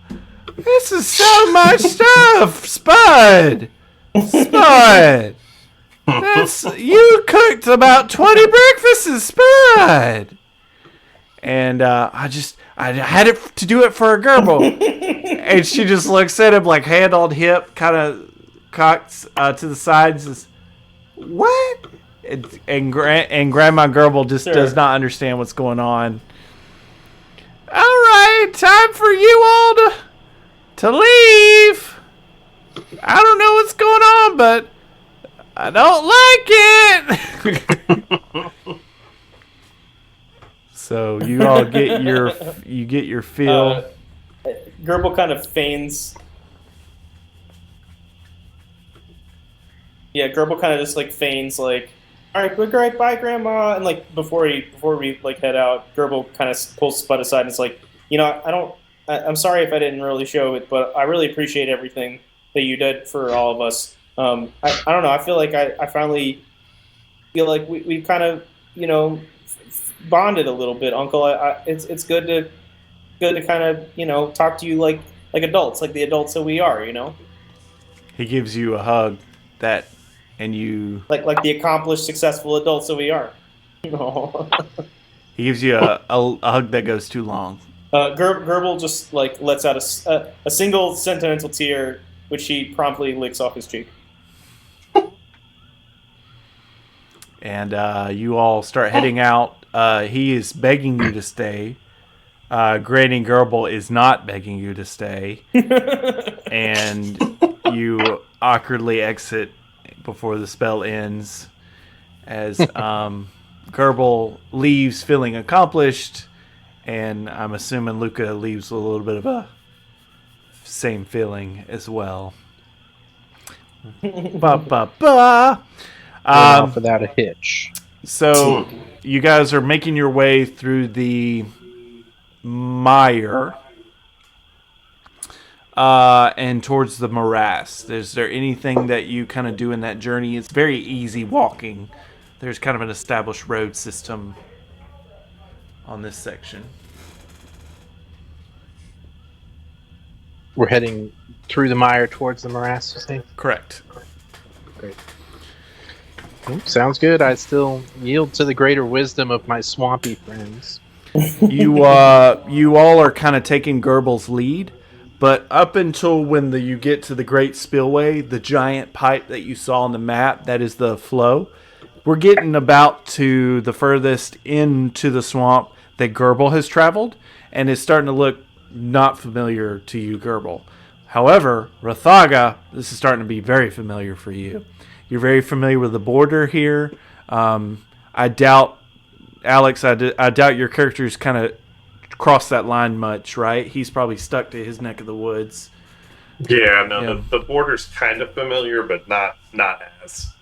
This is so much stuff, Spud! Spud! You cooked about 20 breakfasts, Spud!" And I had it to do it for a Gerbil. And she just looks at him like hand on hip, kind of cocked to the side and says, "What?" And Grandma Gerbil just does not understand what's going on. All right, time for you all to leave. I don't know what's going on, but I don't like it. So you all get your fill.
Gerbil kind of feigns. Yeah, Gerbil kind of just feigns all right, we're great, bye, Grandma. And before we head out, Gerbil kind of pulls Spud aside and is like, I'm sorry if I didn't really show it, but I really appreciate everything that you did for all of us. I don't know. I feel like I finally feel like we kind of bonded a little bit, Uncle. It's good to kind of talk to you like adults, like the adults that we are.
He gives you a hug and you
like the accomplished, successful adults that we are.
He gives you a hug that goes too long.
Gerbil just lets out a single sentimental tear, which he promptly licks off his cheek.
And you all start heading out. He is begging you to stay. Granny Gerbil is not begging you to stay. And you awkwardly exit before the spell ends, as Gerbil leaves feeling accomplished, and I'm assuming Luca leaves with a little bit of a same feeling as well.
Off without a hitch.
So you guys are making your way through the mire. and towards the morass. Is there anything that you kind of do in that journey? It's very easy walking. There's kind of an established road system on this section.
We're heading through the mire towards the morass, you think?
Correct.
Great. Sounds good. I still yield to the greater wisdom of my swampy friends.
You all are kind of taking Gerbel's lead, but up until when you get to the Great Spillway, the giant pipe that you saw on the map, that is the flow, we're getting about to the furthest into the swamp that Gerbel has traveled, and it's starting to look not familiar to you, Gerbel. However, Rathaga, this is starting to be very familiar for you. You're very familiar with the border here. I doubt, Alex, I doubt your character's kind of crossed that line much, right? He's probably stuck to his neck of the woods.
Yeah, no, the border's kind of familiar, but not as.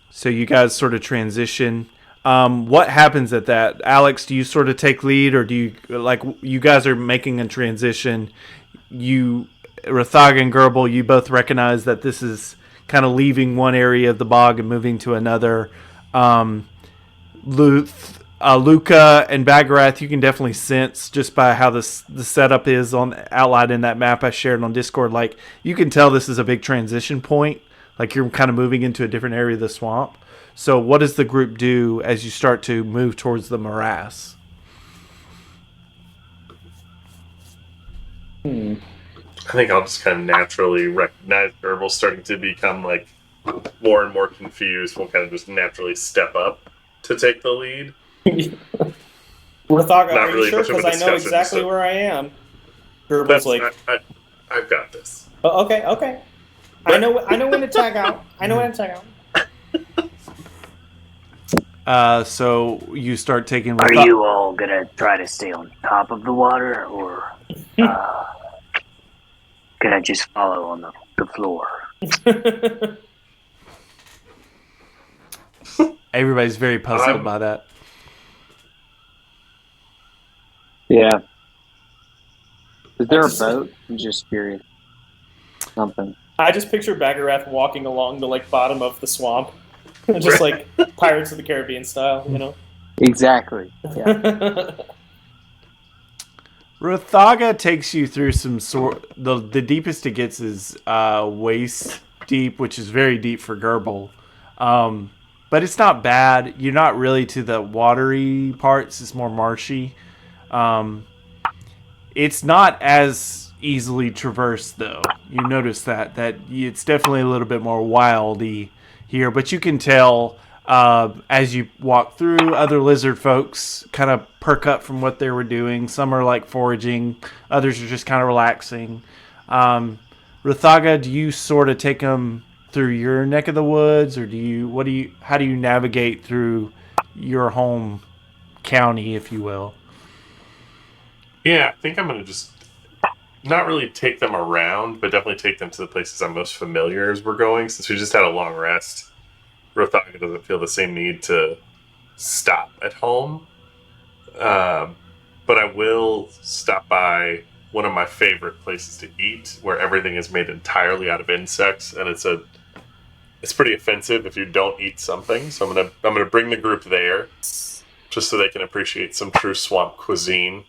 So you guys sort of transition. What happens at that? Alex, do you sort of take lead, or do you, like, you guys are making a transition? Rathaga and Gerbel, you both recognize that this is kind of leaving one area of the bog and moving to another. Luca and Bagarath, you can definitely sense just by how the setup is outlined in that map I shared on Discord. Like, you can tell this is a big transition point. Like, you're kind of moving into a different area of the swamp. So what does the group do as you start to move towards the morass?
I think I'll just kind of naturally recognize Gerbel's starting to become like more and more confused. We'll kind of just naturally step up to take the lead.
Rathaga,
Not
are
really
you sure?
much of a
Because I know
discussion,
exactly
so-
where I am. Gerbel's like,
I've got this.
oh, okay. I know when to tag out. I know when to tag out.
So you start taking...
Are you all gonna try to stay on top of the water, or can I just follow on the floor?
Everybody's very puzzled by that.
Yeah. Is there a boat? I'm just curious. Something.
I just picture Bagarath walking along the bottom of the swamp, just like Pirates of the Caribbean style, you know.
Exactly. Yeah.
Rathaga takes you through some the deepest it gets is waist deep, which is very deep for Gerbel. But it's not bad. You're not really to the watery parts. It's more marshy. It's not as easily traversed, though. You notice that it's definitely a little bit more wildy here. But you can tell as you walk through, other lizard folks kind of perk up from what they were doing. Some are like foraging. Others are just kind of relaxing. Rathaga, do you sort of take them through your neck of the woods, or how do you navigate through your home county, if you will?
Yeah, I think I'm going to just not really take them around, but definitely take them to the places I'm most familiar as we're going. Since we just had a long rest, Rathaga doesn't feel the same need to stop at home. But I will stop by one of my favorite places to eat, where everything is made entirely out of insects, and it's pretty offensive if you don't eat something. So I'm gonna bring the group there, just so they can appreciate some true swamp cuisine.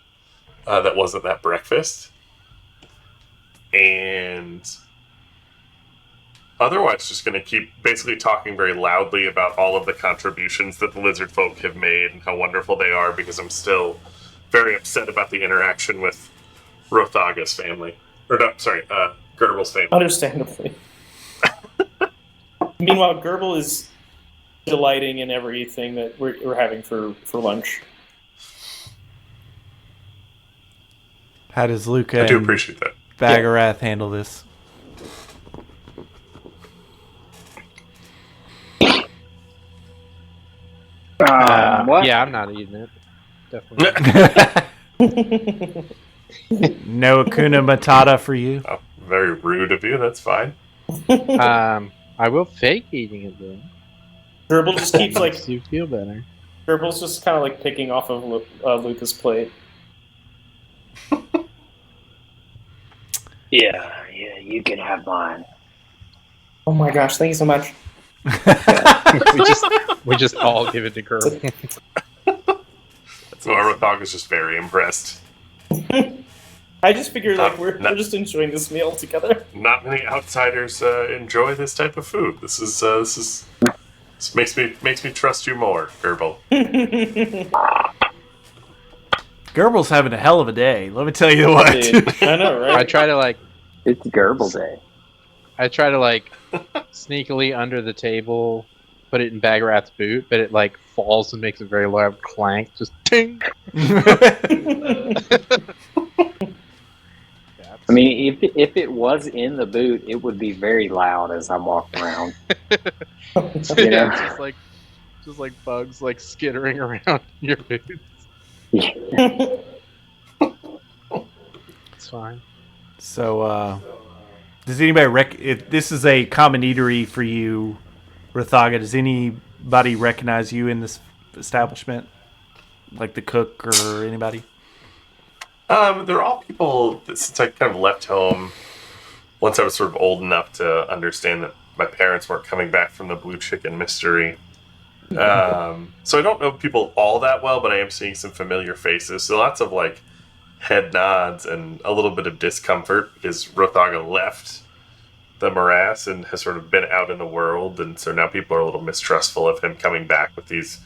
That wasn't that breakfast. And otherwise, just going to keep basically talking very loudly about all of the contributions that the lizard folk have made and how wonderful they are, because I'm still very upset about the interaction with Rothaga's family. Or, no, sorry, Gerbel's family.
Understandably. Meanwhile, Gerbel is delighting in everything that we're having for lunch.
How does Luca
I do
and
appreciate that.
Bagarath handle this?
What?
Yeah, I'm not eating it. Definitely.
No Hakuna Matata for you?
Oh, very rude of you, that's fine.
I will fake eating it though.
Gerbel just keeps
Makes you feel better.
Gerbel's just kind of like picking off of Luca's plate.
Yeah, you can have mine.
Oh my gosh, thank you so much.
we just all give it to Gerbil.
So Armathog is just very impressed.
I just figured like we're
Not-
just enjoying this meal together.
Not many outsiders enjoy this type of food. This makes me trust you more, Gerbil.
Gerbil's having a hell of a day. Let me tell you what.
Dude, I know, right?
I try to like
It's Gerbil Day.
sneakily under the table, put it in Bagrat's boot, but it like falls and makes a very loud clank. Just ting.
I mean, if it was in the boot, it would be very loud as I'm walking around. You know?
Yeah, just like bugs like skittering around your boots. It's fine.
So, does anybody if this is a common eatery for you, Rathaga, does anybody recognize you in this establishment? Like the cook or anybody?
They're all people that since I kind of left home, once I was sort of old enough to understand that my parents weren't coming back from the Blue Chicken Mystery. So I don't know people all that well, but I am seeing some familiar faces. So lots of like head nods and a little bit of discomfort because Rothaga left the morass and has sort of been out in the world, and so now people are a little mistrustful of him coming back with this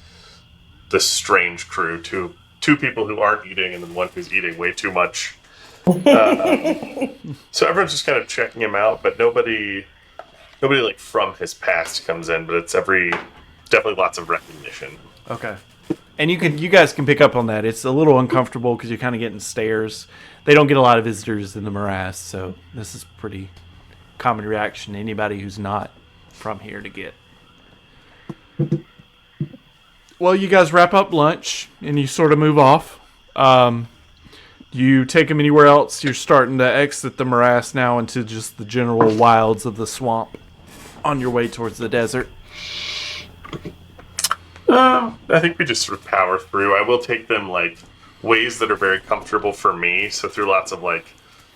strange crew. Two people who aren't eating and then one who's eating way too much. So everyone's just kind of checking him out, but nobody like from his past comes in, but it's definitely lots of recognition.
Okay. And you guys can pick up on that. It's a little uncomfortable because you're kind of getting stares. They don't get a lot of visitors in the morass, so this is pretty common reaction to anybody who's not from here to get. Well, you guys wrap up lunch and you sort of move off. You take them anywhere else? You're starting to exit the morass now into just the general wilds of the swamp on your way towards the desert.
I think we just sort of power through. I will take them like ways that are very comfortable for me. So through lots of like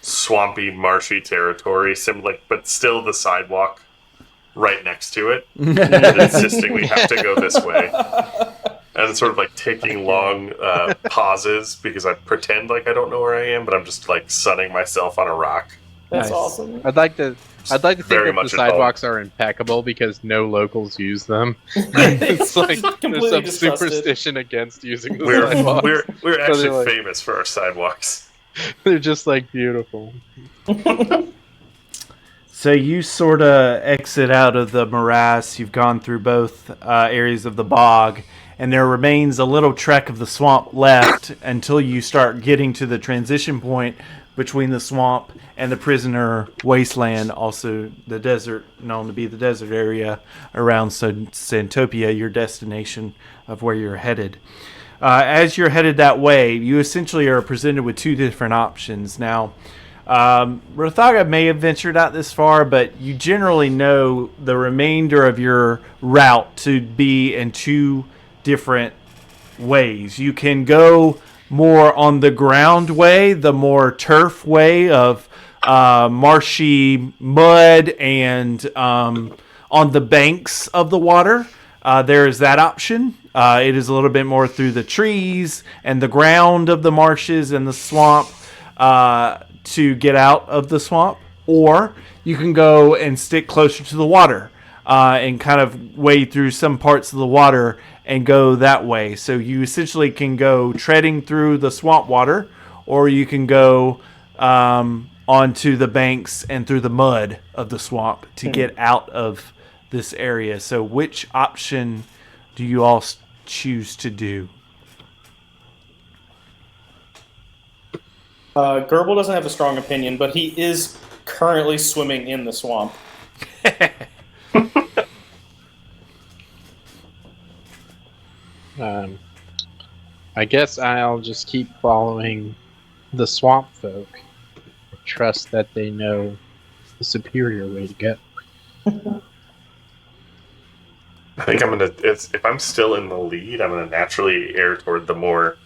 swampy, marshy territory, but still the sidewalk right next to it, and insisting we have to go this way. And sort of like taking long pauses because I pretend like I don't know where I am, but I'm just like sunning myself on a rock.
That's
Nice.
awesome.
I'd like to think
Very
that
much
the
at home.
sidewalks are impeccable because no locals use them. It's like there's
Completely
some
distrusted.
superstition against using the sidewalks.
We're actually
they're like-
famous for our sidewalks.
They're just like beautiful.
So you sort of exit out of the morass. You've gone through both areas of the bog, and there remains a little trek of the swamp left until you start getting to the transition point between the swamp and the prisoner wasteland, also the desert, known to be the desert area around Santopia, your destination of where you're headed. As you're headed that way, you essentially are presented with two different options. Now, Rothaga may have ventured out this far, but you generally know the remainder of your route to be in two different ways. You can go more on the ground way, the more turf way of marshy mud and on the banks of the water. There is that option. It is a little bit more through the trees and the ground of the marshes and the swamp to get out of the swamp. Or you can go and stick closer to the water and kind of wade through some parts of the water and go that way. So you essentially can go treading through the swamp water, or you can go onto the banks and through the mud of the swamp to get out of this area. So which option do you all choose to do?
Gerbil doesn't have a strong opinion, but he is currently swimming in the swamp.
I guess I'll just keep following the swamp folk. Trust that they know the superior way to go.
I think if I'm still in the lead, I'm gonna naturally err toward the more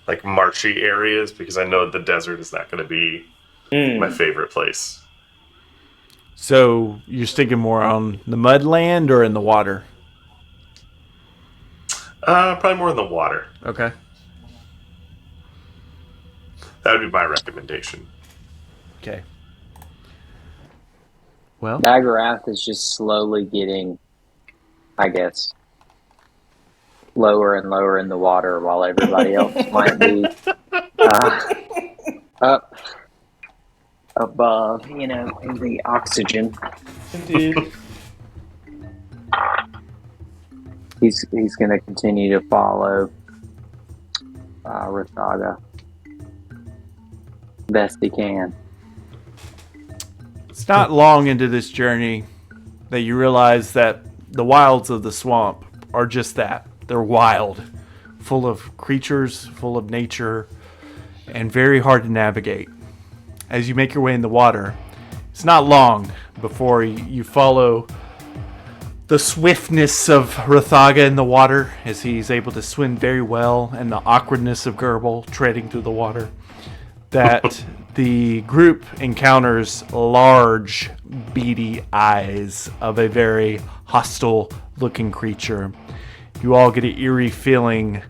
like marshy areas because I know the desert is not going to be my favorite place.
So you're sticking more on the mud land or in the water?
Probably more in the water.
Okay.
That would be my recommendation.
Okay. Well,
Daggerath is just slowly getting, I guess, lower and lower in the water while everybody else might be up above, in the oxygen.
Indeed.
He's going to continue to follow Rathaga best he can.
it's not long into this journey that you realize that the wilds of the swamp are just that. They're wild, full of creatures, full of nature, and very hard to navigate. As you make your way in the water, it's not long before you follow the swiftness of Rathaga in the water as he's able to swim very well, and the awkwardness of Gerbil treading through the water, that the group encounters large, beady eyes of a very hostile looking creature. You all get an eerie feeling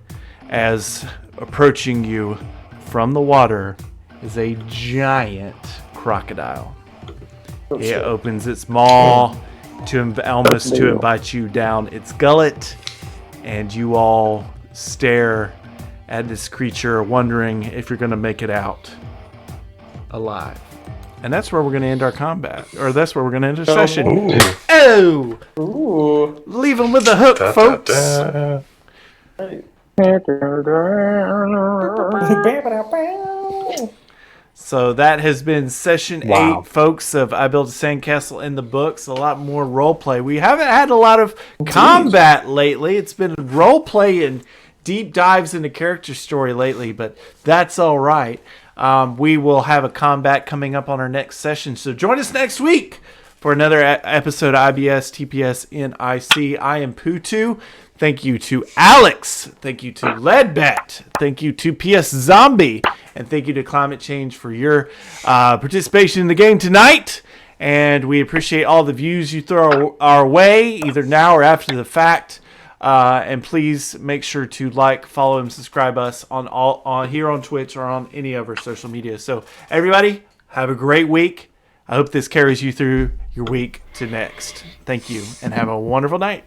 as approaching you from the water is a giant crocodile. It opens its maw almost to invite you down its gullet, and you all stare at this creature, wondering if you're going to make it out alive. And that's where we're going to end our combat, or that's where we're going to end our session. Oh!
Ooh.
Leave them with the hook, folks. So that has been session 8, folks, of I Built a Sandcastle in the books. A lot more roleplay. We haven't had a lot of combat lately. It's been roleplay and deep dives into character story lately, but that's all right. We will have a combat coming up on our next session. So join us next week for another episode of IBSTPSNIC. I am PU2. Thank you to Alex. Thank you to Leadbet. Thank you to PS Zombie. And thank you to Climate Change for your participation in the game tonight. And we appreciate all the views you throw our way, either now or after the fact. And please make sure to like, follow, and subscribe us on here on Twitch or on any of our social media. So everybody, have a great week. I hope this carries you through your week to next. Thank you, and have a wonderful night.